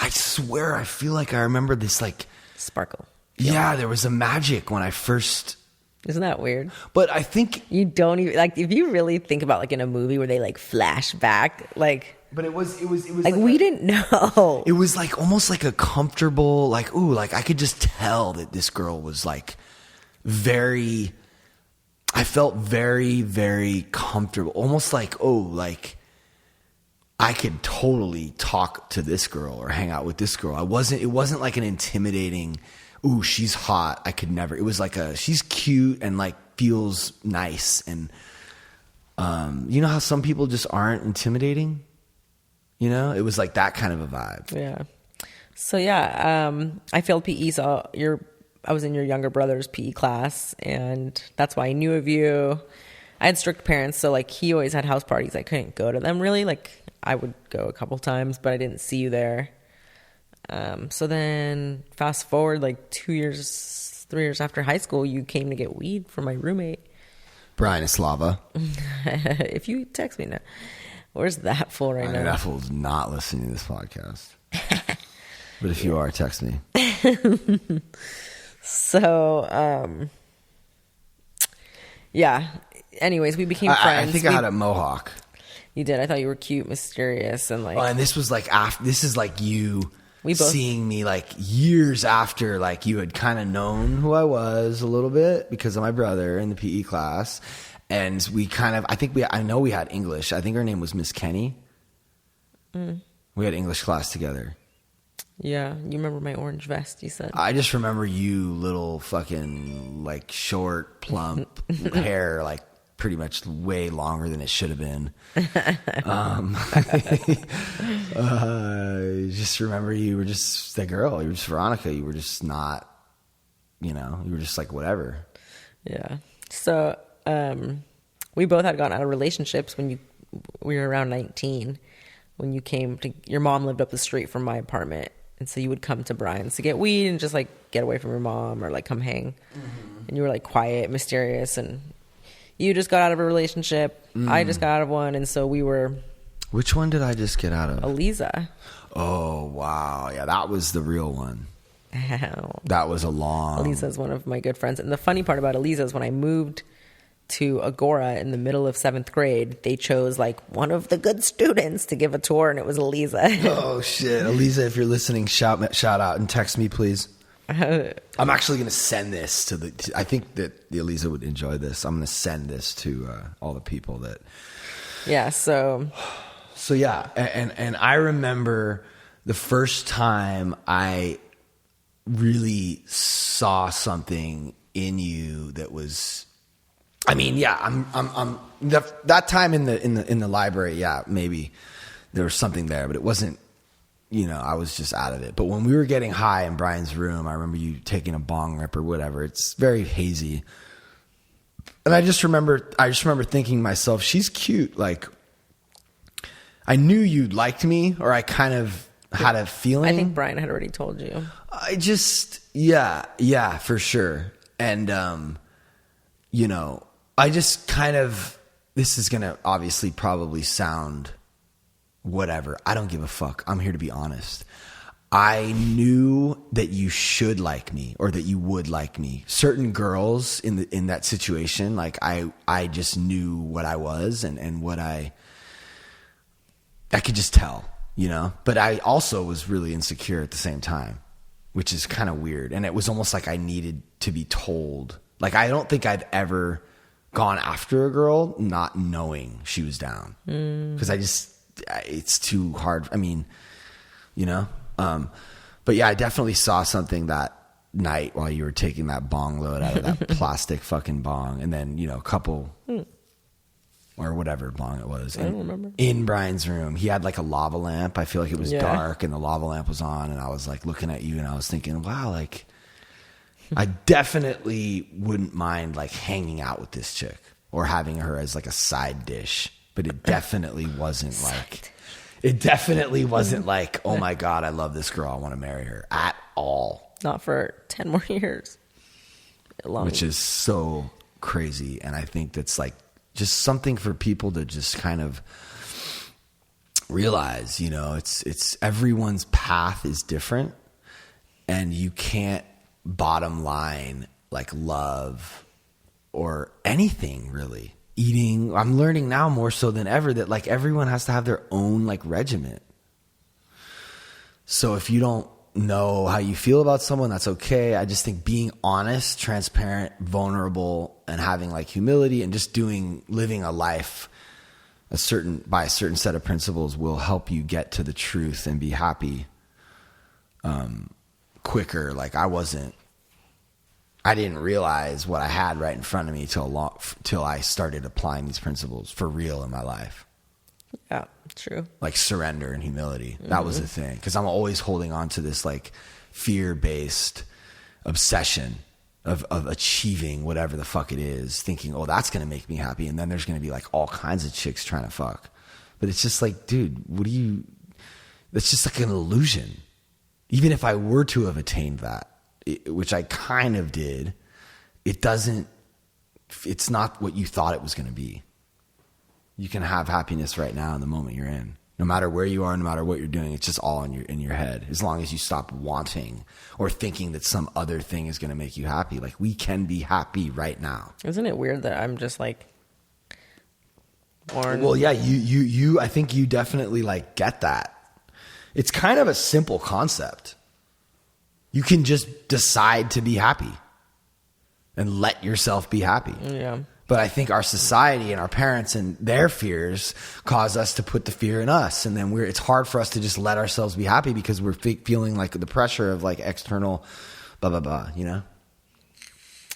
swear, I feel like I remember this like... Sparkle. Yeah, there was a magic when I first... Isn't that weird? But I think... You don't even... Like, if you really think about, like, in a movie where they, like, flash back, like... But it was like we didn't know. It was like almost like a comfortable, like, ooh, like I could just tell that this girl was like I felt very, very comfortable. Almost like, oh, like I could totally talk to this girl or hang out with this girl. It wasn't like an intimidating, ooh, she's hot. I could never. It was like she's cute and like feels nice. And you know how some people just aren't intimidating? You know, it was like that kind of a vibe. Yeah. So I failed PE. So I was in your younger brother's PE class, and that's why I knew of you. I had strict parents, so like he always had house parties. I couldn't go to them really. Like I would go a couple times, but I didn't see you there. So then fast forward like 3 years after high school, you came to get weed from my roommate. Brian Eslava. If you text me now. Where's that fool right now? That fool's not listening to this podcast. But if you are, text me. So, yeah. Anyways, we became friends. I think I had a mohawk. You did. I thought you were cute, mysterious, and like. Oh, and this was like this is like you seeing me like years after, like you had kind of known who I was a little bit because of my brother in the PE class. And we kind of, I know we had English. I think her name was Miss Kenny. We had English class together. Yeah. You remember my orange vest, you said? I just remember you little fucking like short, plump hair, like pretty much way longer than it should have been. Just remember you were just the girl. You were just Veronica. You were just not, you were just like whatever. Yeah. So, we both had gotten out of relationships when we were around 19, when you came to, your mom lived up the street from my apartment. And so you would come to Brian's to get weed and just like get away from your mom or like come hang. Mm-hmm. And you were like quiet, mysterious. And you just got out of a relationship. I just got out of one. And so we were. Which one did I just get out of? Eliza. Oh, wow. Yeah, that was the real one. That was a long. Eliza's one of my good friends. And the funny part about Eliza is when I moved to Agora in the middle of 7th grade, they chose like one of the good students to give a tour, and it was Eliza. Oh shit, Eliza, if you're listening, shout out and text me, please. I'm actually going to send this to I think that Eliza would enjoy this. I'm going to send this to all the people that. Yeah. So yeah, and I remember the first time I really saw something in you that was. I mean, yeah, I'm that time in the library. Yeah, maybe there was something there, but it wasn't. I was just out of it. But when we were getting high in Brian's room, I remember you taking a bong rip or whatever. It's very hazy, and I just remember thinking to myself, she's cute. Like, I knew you liked me, or I kind of had a feeling. I think Brian had already told you. Yeah, for sure, and I just kind of, this is going to obviously probably sound whatever. I don't give a fuck. I'm here to be honest. I knew that you should like me or that you would like me. Certain girls in that situation, like I just knew what I was and what I could just tell, but I also was really insecure at the same time, which is kind of weird. And it was almost like I needed to be told. Like, I don't think I've ever gone after a girl not knowing she was down. Because it's too hard. I mean, but yeah, I definitely saw something that night while you were taking that bong load out of that plastic fucking bong. And then, a couple or whatever bong it was. I don't remember. In Brian's room, he had like a lava lamp. I feel like it was dark and the lava lamp was on. And I was like looking at you and I was thinking, wow, like, I definitely wouldn't mind like hanging out with this chick or having her as like a side dish, but it definitely wasn't like, oh my God, I love this girl. I want to marry her at all. Not for 10 more years. Which is so crazy. And I think that's like just something for people to just kind of realize, it's everyone's path is different and you can't bottom line like love or anything really eating. I'm learning now more so than ever that like everyone has to have their own like regiment. So if you don't know how you feel about someone, that's okay. I just think being honest, transparent, vulnerable, and having like humility and just living a life by a certain set of principles will help you get to the truth and be happy quicker. Like I didn't realize what I had right in front of me till I started applying these principles for real in my life. Yeah, true. Like surrender and humility. That was the thing. Because I'm always holding on to this like fear-based obsession of achieving whatever the fuck it is, thinking, oh, that's going to make me happy. And then there's going to be like all kinds of chicks trying to fuck. But it's just like, dude, that's just like an illusion. Even if I were to have attained that, which I kind of did, it's not what you thought it was going to be. You can have happiness right now in the moment you're in. No matter where you are, no matter what you're doing, it's just all in your head. As long as you stop wanting or thinking that some other thing is going to make you happy. Like we can be happy right now. Isn't it weird that I'm just like born? Well, yeah, I think you definitely like get that. It's kind of a simple concept. You can just decide to be happy and let yourself be happy. Yeah. But I think our society and our parents and their fears cause us to put the fear in us. And then it's hard for us to just let ourselves be happy because we're feeling like the pressure of like external blah, blah, blah, you know?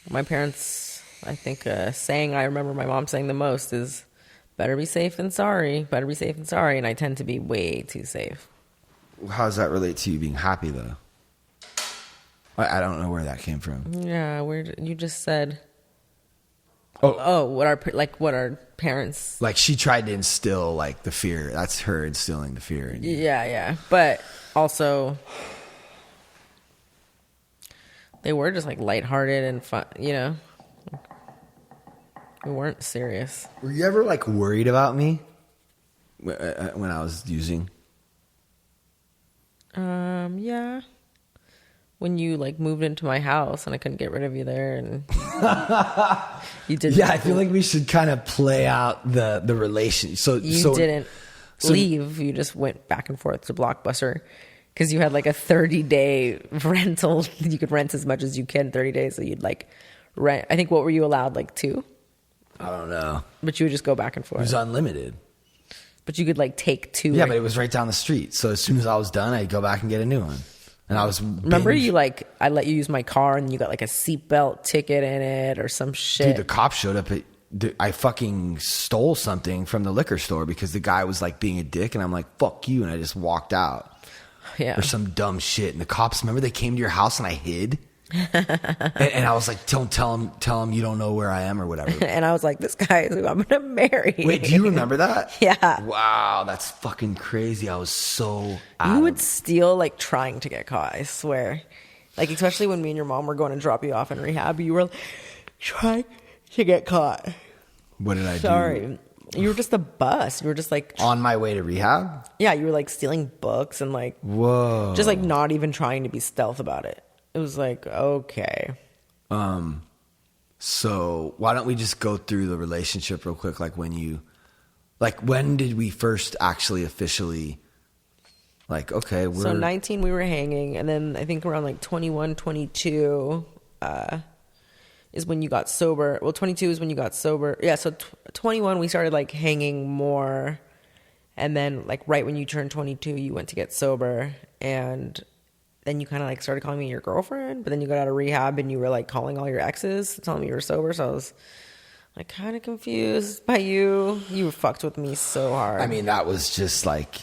My parents, I think saying I remember my mom saying the most is better be safe than sorry. Better be safe than sorry. And I tend to be way too safe. How does that relate to you being happy though? I don't know where that came from. Yeah, you just said... what our parents, like she tried to instill like the fear. That's her instilling the fear in you. Yeah, but also they were just like lighthearted and fun, you know. We weren't serious. Were you ever like worried about me when I was using? Yeah. When you like moved into my house and I couldn't get rid of you there, and you didn't. Yeah, I feel like we should kind of play out the relation. So didn't leave. You just went back and forth to Blockbuster because you had like a 30-day rental. You could rent as much as you can 30 days. So you'd like rent. I think what were you allowed, like 2? I don't know. But you would just go back and forth. It was unlimited. But you could like take 2. Yeah, but it was right down the street. So as soon as I was done, I'd go back and get a new one. And I was remember you like I let you use my car and you got like a seatbelt ticket in it or some shit. Dude, the cop showed up I fucking stole something from the liquor store because the guy was like being a dick, and I'm like, fuck you, and I just walked out. Yeah. Or some dumb shit. And the cops, remember they came to your house and I hid? and I was like, don't tell him you don't know where I am or whatever. And I was like, this guy is who I'm gonna marry. Wait, do you remember that? Yeah. Wow, that's fucking crazy. I was so You would steal like trying to get caught, I swear. Like especially when me and your mom were going to drop you off in rehab, you were like, trying to get caught. What did I do? Sorry. You were just a bus. You were just like on my way to rehab? Yeah, you were like stealing books and like whoa. Just like not even trying to be stealth about it. It was like, okay. So why don't we just go through the relationship real quick? Like when did we first actually officially like, okay, So 19 we were hanging, and then I think around like 21, 22 is when you got sober. Well, 22 is when you got sober. Yeah, so 21 we started like hanging more, and then like right when you turned 22 you went to get sober, and then you kind of like started calling me your girlfriend, but then you got out of rehab and you were like calling all your exes, telling me you were sober. So I was like kind of confused by you. You fucked with me so hard. I mean, that was just like,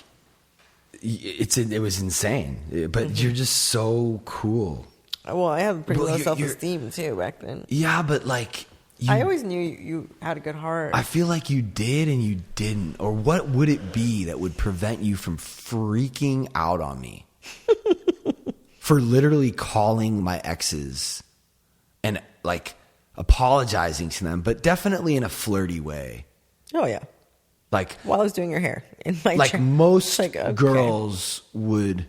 it was insane, but you're just so cool. Well, I have pretty low self-esteem too back then. Yeah, but like, I always knew you had a good heart. I feel like you did and you didn't. Or what would it be that would prevent you from freaking out on me? For literally calling my exes and like apologizing to them, but definitely in a flirty way. Oh yeah. Like while I was doing your hair in my like chair. Most like, okay. Girls would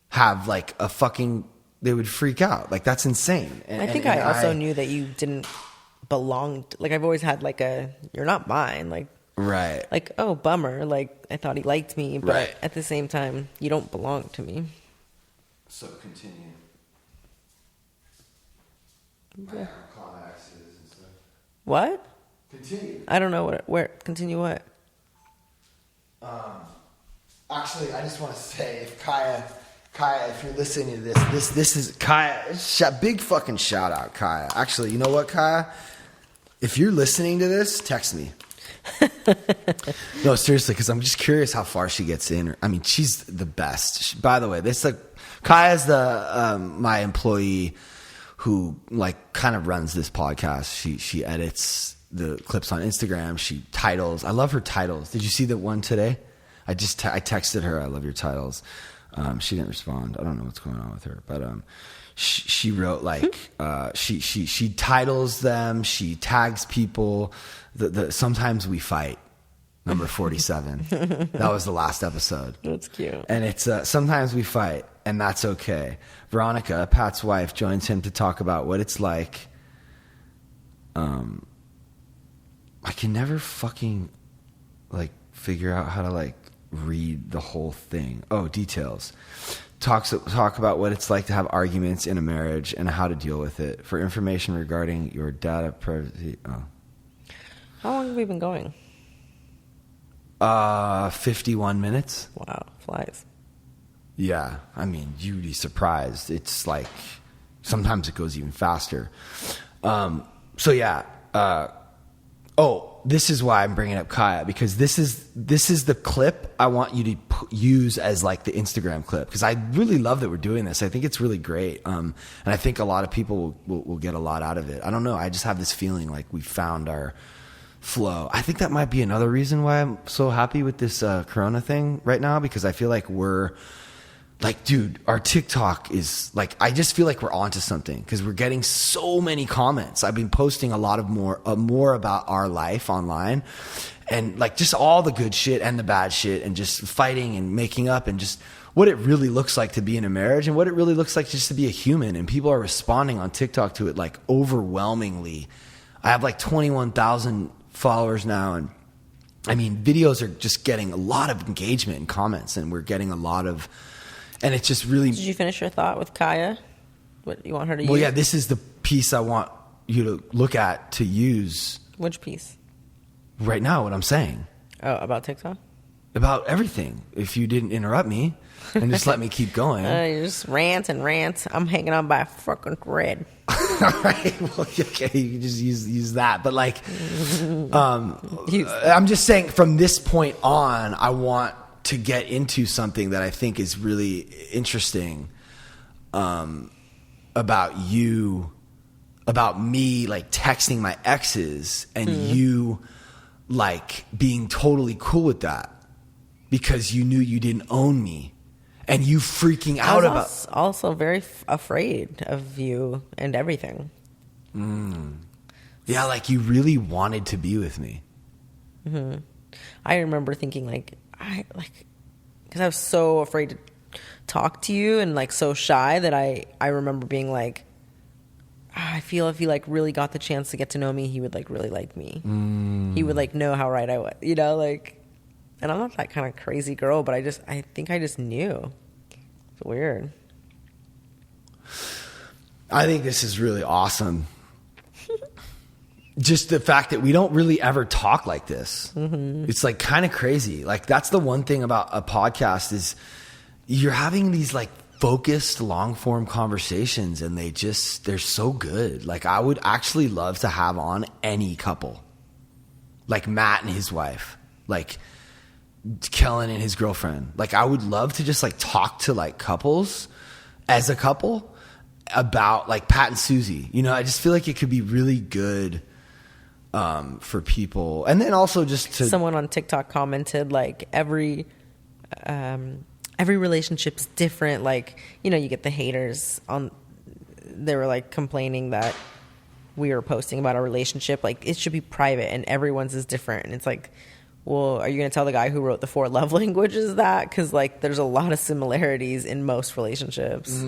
have like they would freak out. Like that's insane. I think I also knew that you didn't belonged. Like I've always had like you're not mine. Like right. Like, oh, bummer. Like I thought he liked me, but right. at the same time, you don't belong to me. So continue. Yeah. What? Continue. I don't know where. Continue what? Actually, I just want to say, if Kaya, if you're listening to this is Kaya. Big fucking shout out, Kaya. Actually, you know what, Kaya? If you're listening to this, text me. No, seriously, because I'm just curious how far she gets in. I mean, she's the best. By the way, Kaya's my employee who like kind of runs this podcast. She edits the clips on Instagram. She titles. I love her titles. Did you see the one today? I texted her, I love your titles. She didn't respond. I don't know what's going on with her, but she wrote like she titles them. She tags people. Sometimes we fight. Number 47. That was the last episode. That's cute. And it's sometimes we fight, and that's okay. Veronica, Pat's wife, joins him to talk about what it's like. I can never fucking like figure out how to like read the whole thing. Oh, details. Talk about what it's like to have arguments in a marriage and how to deal with it. For information regarding your data privacy. Oh. How long have we been going? 51 minutes. Wow, flies. Yeah, I mean, you'd be surprised. It's like sometimes it goes even faster. So yeah. This is why I'm bringing up Kaya, because this is the clip I want you to use as like the Instagram clip, because I really love that we're doing this. I think it's really great, and I think a lot of people will get a lot out of it. I don't know. I just have this feeling like we found our flow. I think that might be another reason why I'm so happy with this Corona thing right now, because I feel like we're like, dude, our TikTok is like, I just feel like we're onto something because we're getting so many comments. I've been posting a lot of more about our life online, and like just all the good shit and the bad shit, and just fighting and making up, and just what it really looks like to be in a marriage, and what it really looks like just to be a human. And people are responding on TikTok to it like overwhelmingly. I have like 21,000 followers now, and I mean, videos are just getting a lot of engagement and comments, and we're getting a lot of. And it's just really... Did you finish your thought with Kaya? What you want her to use? Well, yeah, this is the piece I want you to look at to use. Which piece? Right now, what I'm saying. Oh, about TikTok? About everything. If you didn't interrupt me and just let me keep going. You just rant and rant. I'm hanging on by a fucking thread. All right. Well, okay, you can just use that. But like, I'm just saying from this point on, I want to get into something that I think is really interesting about you, about me like texting my exes and you like being totally cool with that because you knew you didn't own me, and you freaking out about. I was also very afraid of you and everything. Yeah, like you really wanted to be with me. Mm-hmm. I remember thinking because I was so afraid to talk to you and like so shy that I remember being like, I feel if he like really got the chance to get to know me, he would like really like me. He would like know how right I was, like, and I'm not that kind of crazy girl, but I think I just knew. It's weird. I think this is really awesome. Just the fact that we don't really ever talk like this. Mm-hmm. It's like kind of crazy. Like that's the one thing about a podcast is you're having these like focused long form conversations, and they're so good. Like I would actually love to have on any couple, like Matt and his wife, like Kellen and his girlfriend. Like I would love to just like talk to like couples as a couple about like Pat and Susie. I just feel like it could be really good for people. And then also just to... Someone on TikTok commented like every relationship's different. Like, you get the haters they were like complaining that we were posting about our relationship. Like it should be private and everyone's is different. And it's like, well, are you going to tell the guy who wrote the 4 love languages that? Because like there's a lot of similarities in most relationships.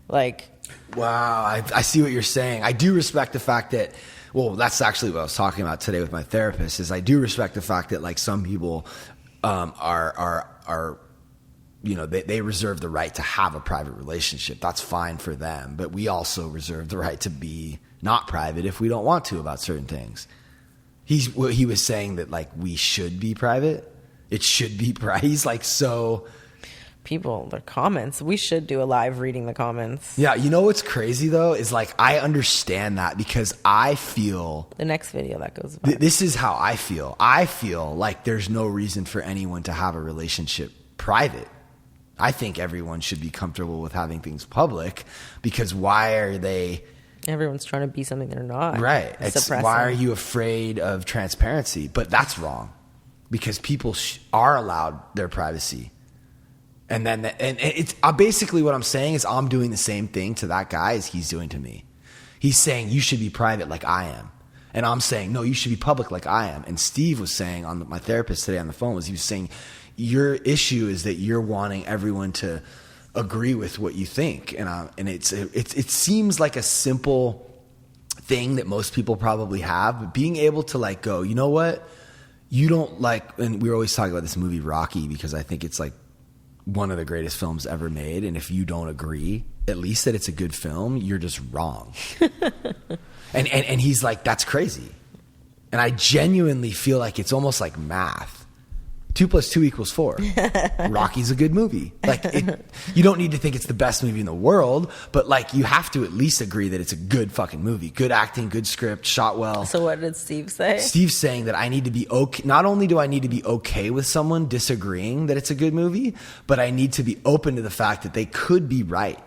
Like, wow, I see what you're saying. I do respect the fact that well, that's actually what I was talking about today with my therapist, is I do respect the fact that like some people are you know, they reserve the right to have a private relationship. That's fine for them. But we also reserve the right to be not private if we don't want to about certain things. He was saying that like we should be private. It should be private. He's like, so people, their comments. We should do a live reading the comments. Yeah, you know what's crazy though is like I understand that because I feel the next video that goes. This is how I feel. I feel like there's no reason for anyone to have a relationship private. I think everyone should be comfortable with having things public because why are they? Everyone's trying to be something they're not. Right. Why are you afraid of transparency? But that's wrong because people are allowed their privacy. And then, and it's basically what I'm saying is I'm doing the same thing to that guy as he's doing to me. He's saying you should be private like I am. And I'm saying, no, you should be public like I am. And Steve was saying my therapist today on the phone he was saying, your issue is that you're wanting everyone to agree with what you think. And it seems like a simple thing that most people probably have, but being able to like go, you know what? You don't like, and we're always talking about this movie Rocky because I think it's like one of the greatest films ever made. And if you don't agree, at least that it's a good film, you're just wrong. and he's like, that's crazy. And I genuinely feel like it's almost like math. 2 + 2 = 4. Rocky's a good movie. Like you don't need to think it's the best movie in the world, but like you have to at least agree that it's a good fucking movie. Good acting, good script, shot well. So what did Steve say? Steve's saying that I need to be okay. Not only do I need to be okay with someone disagreeing that it's a good movie, but I need to be open to the fact that they could be right.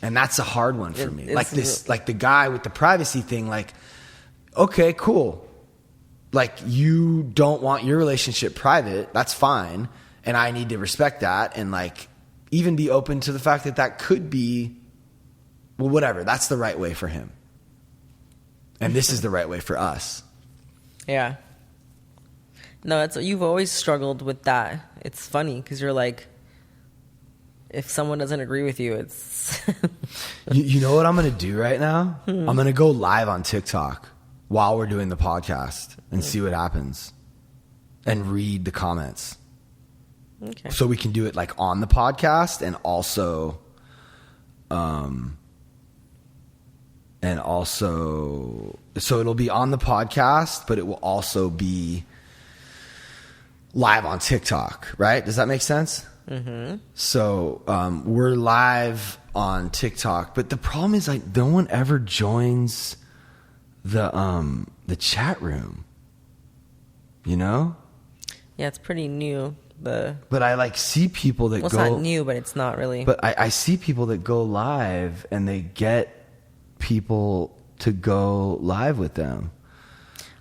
And that's a hard one for me. Like the guy with the privacy thing, like, okay, cool. Like you don't want your relationship private, that's fine. And I need to respect that and like even be open to the fact that that could be, well, whatever. That's the right way for him. And this is the right way for us. Yeah. No, you've always struggled with that. It's funny because you're like, if someone doesn't agree with you, it's... you know what I'm going to do right now? I'm going to go live on TikTok while we're doing the podcast and see what happens and read the comments. Okay. So we can do it like on the podcast and also so it'll be on the podcast, but it will also be live on TikTok, right? Does that make sense? Mm-hmm. So we're live on TikTok, but the problem is like no one ever joins the chat room, you know? Yeah, it's pretty new. But I like see people that go. It's not new, but it's not really. But I see people that go live and they get people to go live with them.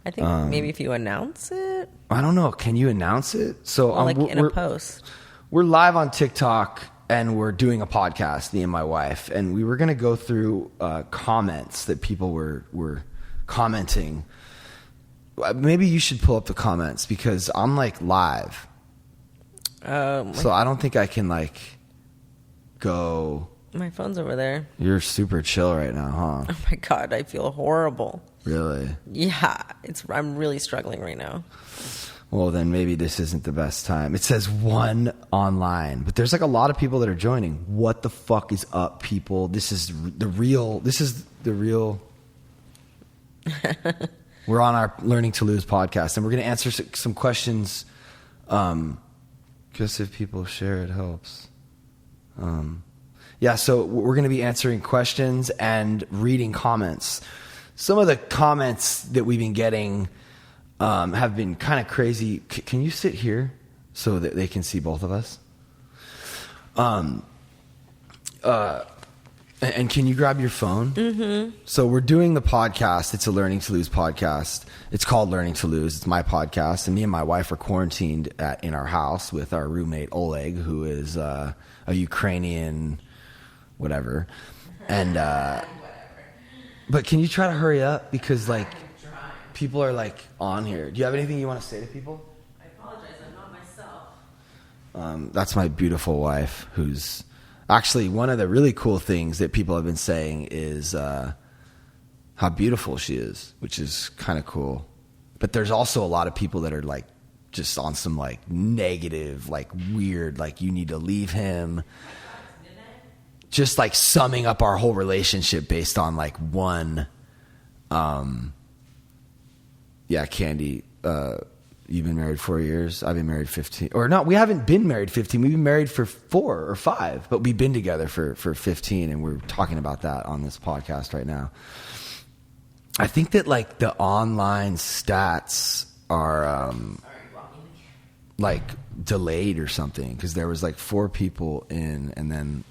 I think maybe if you announce it. I don't know. Can you announce it? So like in a post. We're live on TikTok and we're doing a podcast, me and my wife, and we were going to go through comments that people were commenting. Maybe you should pull up the comments because I'm like live. So I don't think I can like go. My phone's over there. You're super chill right now, huh? Oh my God, I feel horrible. Really? Yeah, I'm really struggling right now. Well, then maybe this isn't the best time. It says 1 online, but there's like a lot of people that are joining. What the fuck is up, people? This is the real. We're on our Learning to Lose podcast, and we're going to answer some questions. Just if people share, it helps. Yeah, so we're going to be answering questions and reading comments. Some of the comments that we've been getting have been kind of crazy. Can you sit here so that they can see both of us? And can you grab your phone? Mm-hmm. So we're doing the podcast. It's a Learning to Lose podcast. It's called Learning to Lose. It's my podcast. And me and my wife are quarantined in our house with our roommate Oleg, who is a Ukrainian whatever. And but can you try to hurry up? Because like people are like on here. Do you have anything you want to say to people? I apologize. I'm not myself. That's my beautiful wife, who's actually one of the really cool things that people have been saying is how how beautiful she is, which is kind of cool. But there's also a lot of people that are like just on some like negative, like weird, like you need to leave him. Just like summing up our whole relationship based on like one. Yeah, Candy, you've been married 4 years. I've been married 15. Or no, we haven't been married 15. We've been married for 4 or 5, but we've been together for 15, and we're talking about that on this podcast right now. I think that like the online stats are like delayed or something, because there was like 4 people in, and then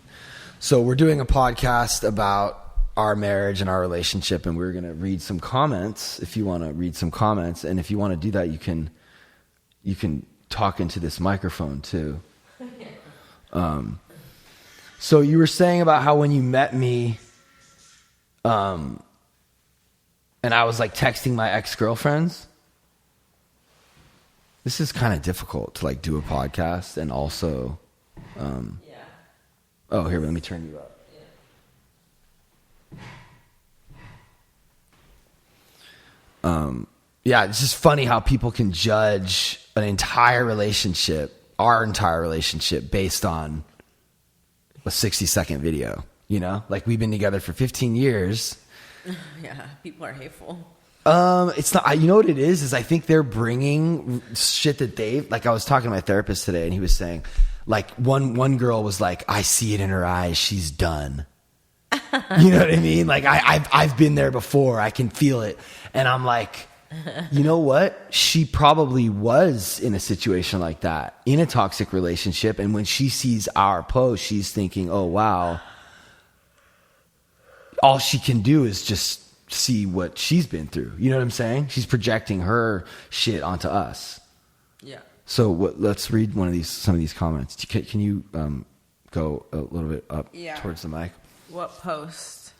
so we're doing a podcast about our marriage and our relationship, and we're going to read some comments if you want to read some comments. And if you want to do that, you can talk into this microphone too. So you were saying about how when you met me, and I was like texting my ex-girlfriends. This is kind of difficult to like do a podcast and also, oh, here, let me turn you up. Yeah, it's just funny how people can judge an entire relationship, our entire relationship, based on a 60-second video. You know, like we've been together for 15 years. Yeah, people are hateful. It's not. You know what it is I think they're bringing shit that like I was talking to my therapist today, and he was saying, like one girl was like, I see it in her eyes, she's done. You know what I mean? Like I've been there before. I can feel it. And I'm like, you know what? She probably was in a situation like that, in a toxic relationship. And when she sees our post, she's thinking, oh, wow. All she can do is just see what she's been through. You know what I'm saying? She's projecting her shit onto us. Yeah. So let's read some of these comments. Can you go a little bit up towards the mic? What post?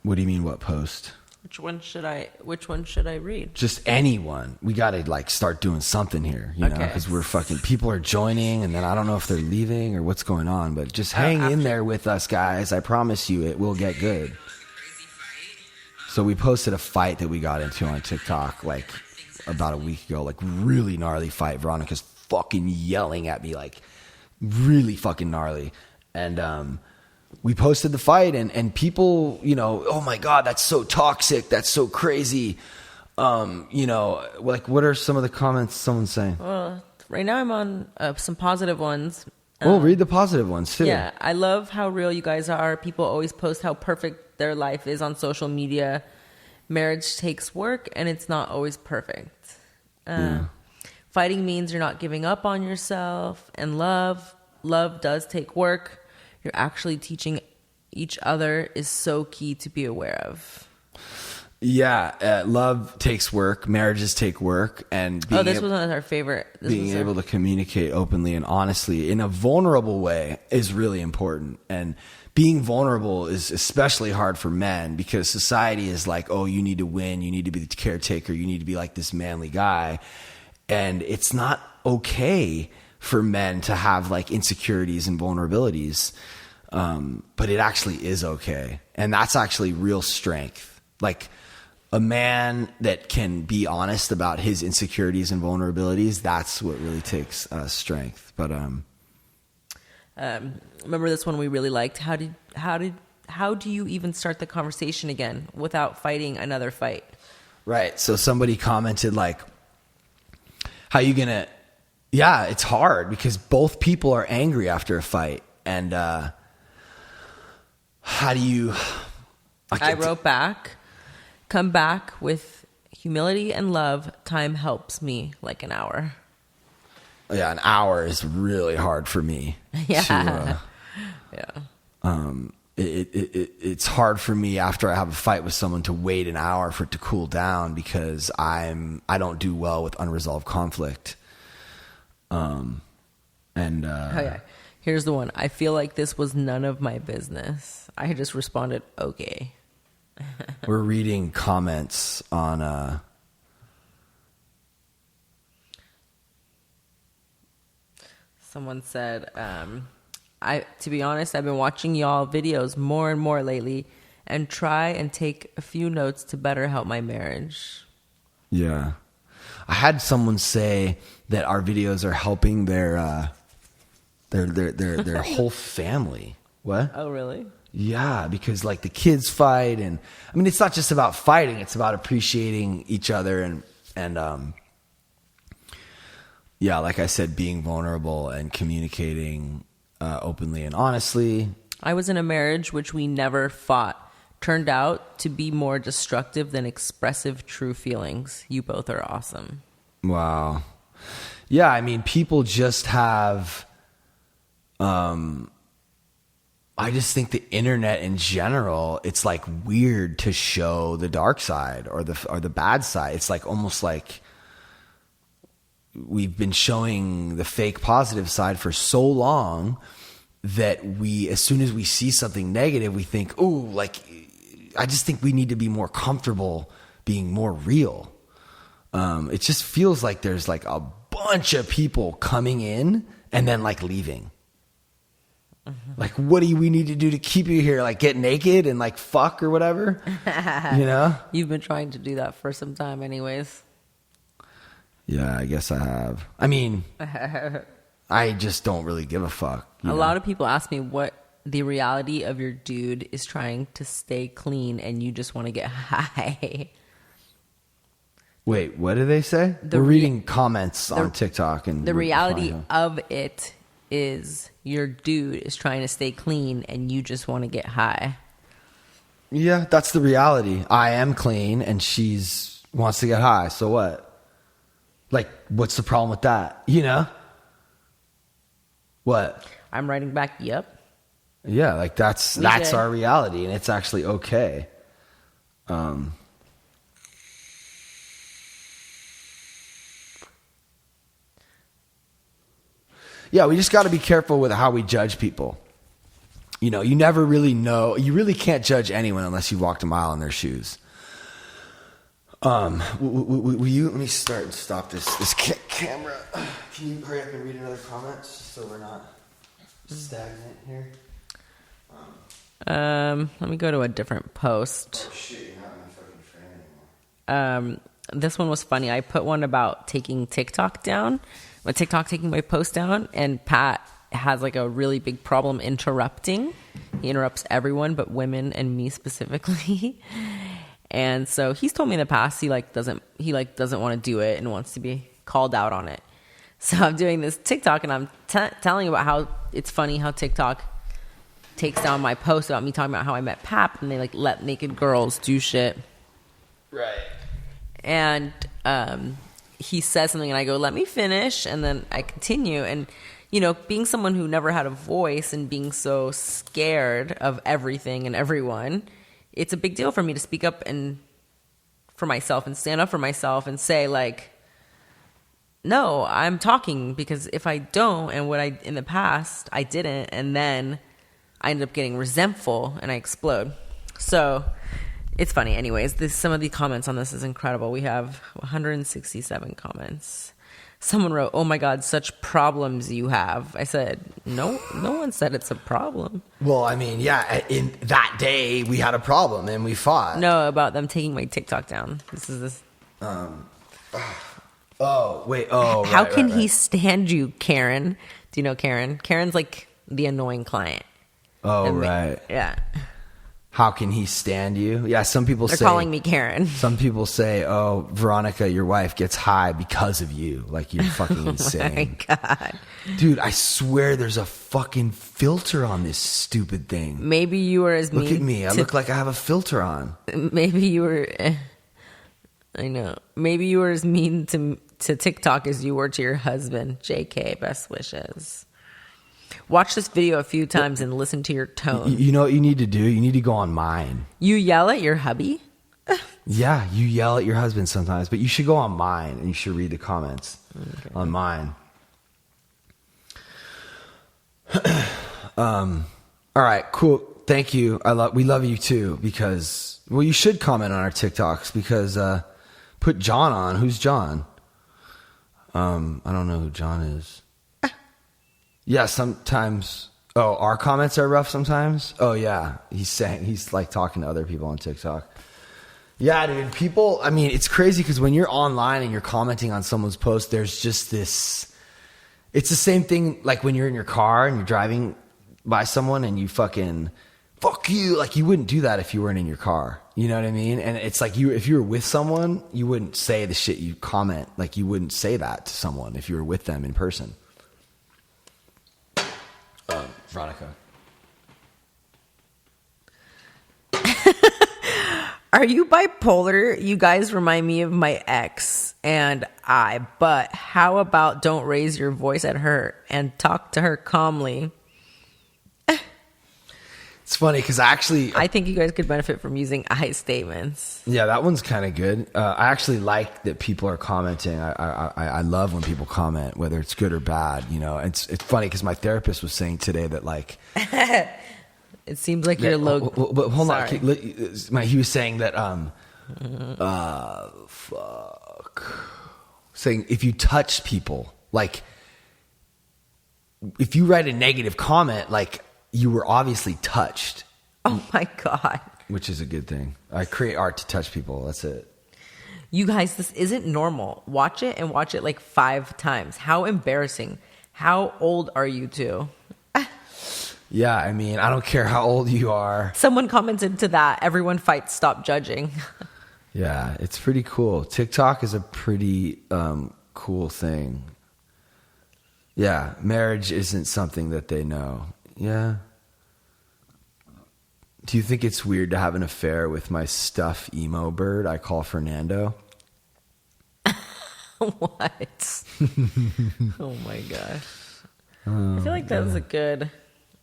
What do you mean, what post? Which one should I read? Just anyone. We got to like start doing something here, you know, because we're fucking, people are joining, and then I don't know if they're leaving or what's going on, but just hang in there with us, guys. I promise you it will get good. So we posted a fight that we got into on TikTok like about a week ago, like really gnarly fight. Veronica's fucking yelling at me, like really fucking gnarly. And, we posted the fight, and people, you know, oh my God, that's so toxic. That's so crazy. You know, like what are some of the comments someone's saying? Well, right now I'm on some positive ones. Read the positive ones too. Yeah. I love how real you guys are. People always post how perfect their life is on social media. Marriage takes work, and it's not always perfect. Fighting means you're not giving up on yourself, and love does take work. You're actually teaching each other is so key to be aware of. Yeah, love takes work. Marriages take work, and this was one of our favorite. Being able to communicate openly and honestly in a vulnerable way is really important. And being vulnerable is especially hard for men, because society is like, oh, you need to win, you need to be the caretaker, you need to be like this manly guy, and it's not okay for men to have like insecurities and vulnerabilities. But it actually is okay. And that's actually real strength. Like a man that can be honest about his insecurities and vulnerabilities, that's what really takes strength. But, remember this one we really liked. How do you even start the conversation again without fighting another fight? Right. So somebody commented like, how you gonna, yeah, it's hard because both people are angry after a fight. And how do you... I wrote back, come back with humility and love. Time helps me like an hour. Yeah, an hour is really hard for me. Yeah. It's hard for me after I have a fight with someone to wait an hour for it to cool down, because I don't do well with unresolved conflict. Here's the one. I feel like this was none of my business. I just responded, okay. We're reading comments on someone said, To be honest, I've been watching y'all videos more and more lately and try and take a few notes to better help my marriage. Yeah. I had someone say that our videos are helping their whole family. What? Oh, really? Yeah, because like the kids fight, and I mean it's not just about fighting, it's about appreciating each other and yeah, like I said, being vulnerable and communicating openly and honestly. I was in a marriage which we never fought. Turned out to be more destructive than expressive true feelings. You both are awesome. Wow. Yeah, I mean, people just have I just think the internet in general, it's like weird to show the dark side or the bad side. It's like almost like we've been showing the fake positive side for so long that as soon as we see something negative, we think, ooh, like, I just think we need to be more comfortable being more real. It just feels like there's like a bunch of people coming in and then like leaving. Like, what do we need to do to keep you here? Like, get naked and like fuck or whatever, you know? You've been trying to do that for some time anyways. Yeah, I guess I have. I mean, I just don't really give a fuck. A lot of people ask me what the reality of your dude is trying to stay clean and you just want to get high. Wait, what do they say? We're reading comments on TikTok. And the reality of it is your dude is trying to stay clean and you just want to get high. Yeah, that's the reality. I am clean and she's wants to get high. So what? Like, what's the problem with that? You know? What? I'm writing back, yep. Yeah, like that's our reality, and it's actually okay. Yeah, we just got to be careful with how we judge people. You know, you never really know. You really can't judge anyone unless you walked a mile in their shoes. Will you let me stop this camera? Can you hurry up and read another comment so we're not stagnant here? Let me go to a different post. Oh shit, you're not in my fucking frame anymore. This one was funny. I put one about taking TikTok down. Taking my post down, and Pat has like a really big problem interrupting. He interrupts everyone but women and me specifically. And so he's told me in the past he doesn't want to do it and wants to be called out on it. So I'm doing this TikTok and I'm telling about how it's funny how TikTok takes down my post about me talking about how I met Pap and they like let naked girls do shit. Right. And he says something and I go, let me finish, and then I continue. And you know, being someone who never had a voice and being so scared of everything and everyone, it's a big deal for me to speak up and for myself and stand up for myself and say like, no, I'm talking, because if I don't, and what in the past I didn't, and then I ended up getting resentful and I explode. So it's funny. Anyways, some of the comments on this is incredible. We have 167 comments. Someone wrote, "Oh my God, such problems you have." I said, no one said it's a problem. Well, I mean, yeah, in that day we had a problem and we fought. No, about them taking my TikTok down. This. Oh, wait. Oh, How can he stand you, Karen? Do you know Karen? Karen's like the annoying client. Oh, right. Yeah. How can he stand you? Yeah, some people They're calling me Karen. Some people say, oh, Veronica, your wife gets high because of you. Like, you're fucking insane. Oh, my God. Dude, I swear there's a fucking filter on this stupid thing. Maybe you were as mean. Look at me. I look like I have a filter on. Maybe you were... I know. Maybe you were as mean to TikTok as you were to your husband. JK, best wishes. Watch this video a few times and listen to your tone. You know what you need to do? You need to go on mine. You yell at your hubby? Yeah, you yell at your husband sometimes, but you should go on mine and you should read the comments on mine. All right, cool. Thank you. We love you too, because, well, you should comment on our TikToks, because put John on. Who's John? I don't know who John is. Yeah, sometimes. Oh, our comments are rough sometimes? Oh, yeah. He's like talking to other people on TikTok. Yeah, dude. People, I mean, it's crazy because when you're online and you're commenting on someone's post, there's just this. It's the same thing like when you're in your car and you're driving by someone and you fucking, fuck you. Like, you wouldn't do that if you weren't in your car. You know what I mean? And it's like if you were with someone, you wouldn't say the shit you comment. Like, you wouldn't say that to someone if you were with them in person. Veronica. Are you bipolar? You guys remind me of my ex but how about don't raise your voice at her and talk to her calmly? It's funny because I think you guys could benefit from using I statements. Yeah, that one's kind of good. I actually like that people are commenting. I love when people comment, whether it's good or bad. You know, it's funny because my therapist was saying today that like, it seems like you're low. But hold on, he was saying that saying if you touch people, like if you write a negative comment, like you were obviously touched. Oh my God. Which is a good thing. I create art to touch people. That's it. You guys, this isn't normal. Watch it and watch it like 5 times. How embarrassing. How old are you two? Yeah, I mean, I don't care how old you are. Someone commented to that. Everyone fights, stop judging. Yeah, it's pretty cool. TikTok is a pretty cool thing. Yeah, marriage isn't something that they know. Yeah. Do you think it's weird to have an affair with my stuffed emo bird I call Fernando? What? Oh my gosh. I feel like that was a good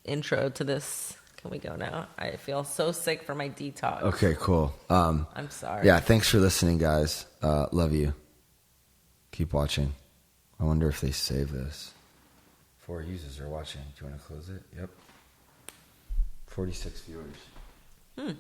intro to this. Can we go now? I feel so sick for my detox. Okay, cool. I'm sorry. Yeah, thanks for listening, guys. Love you. Keep watching. I wonder if they save this. 4 users are watching. Do you want to close it? Yep. 46 viewers.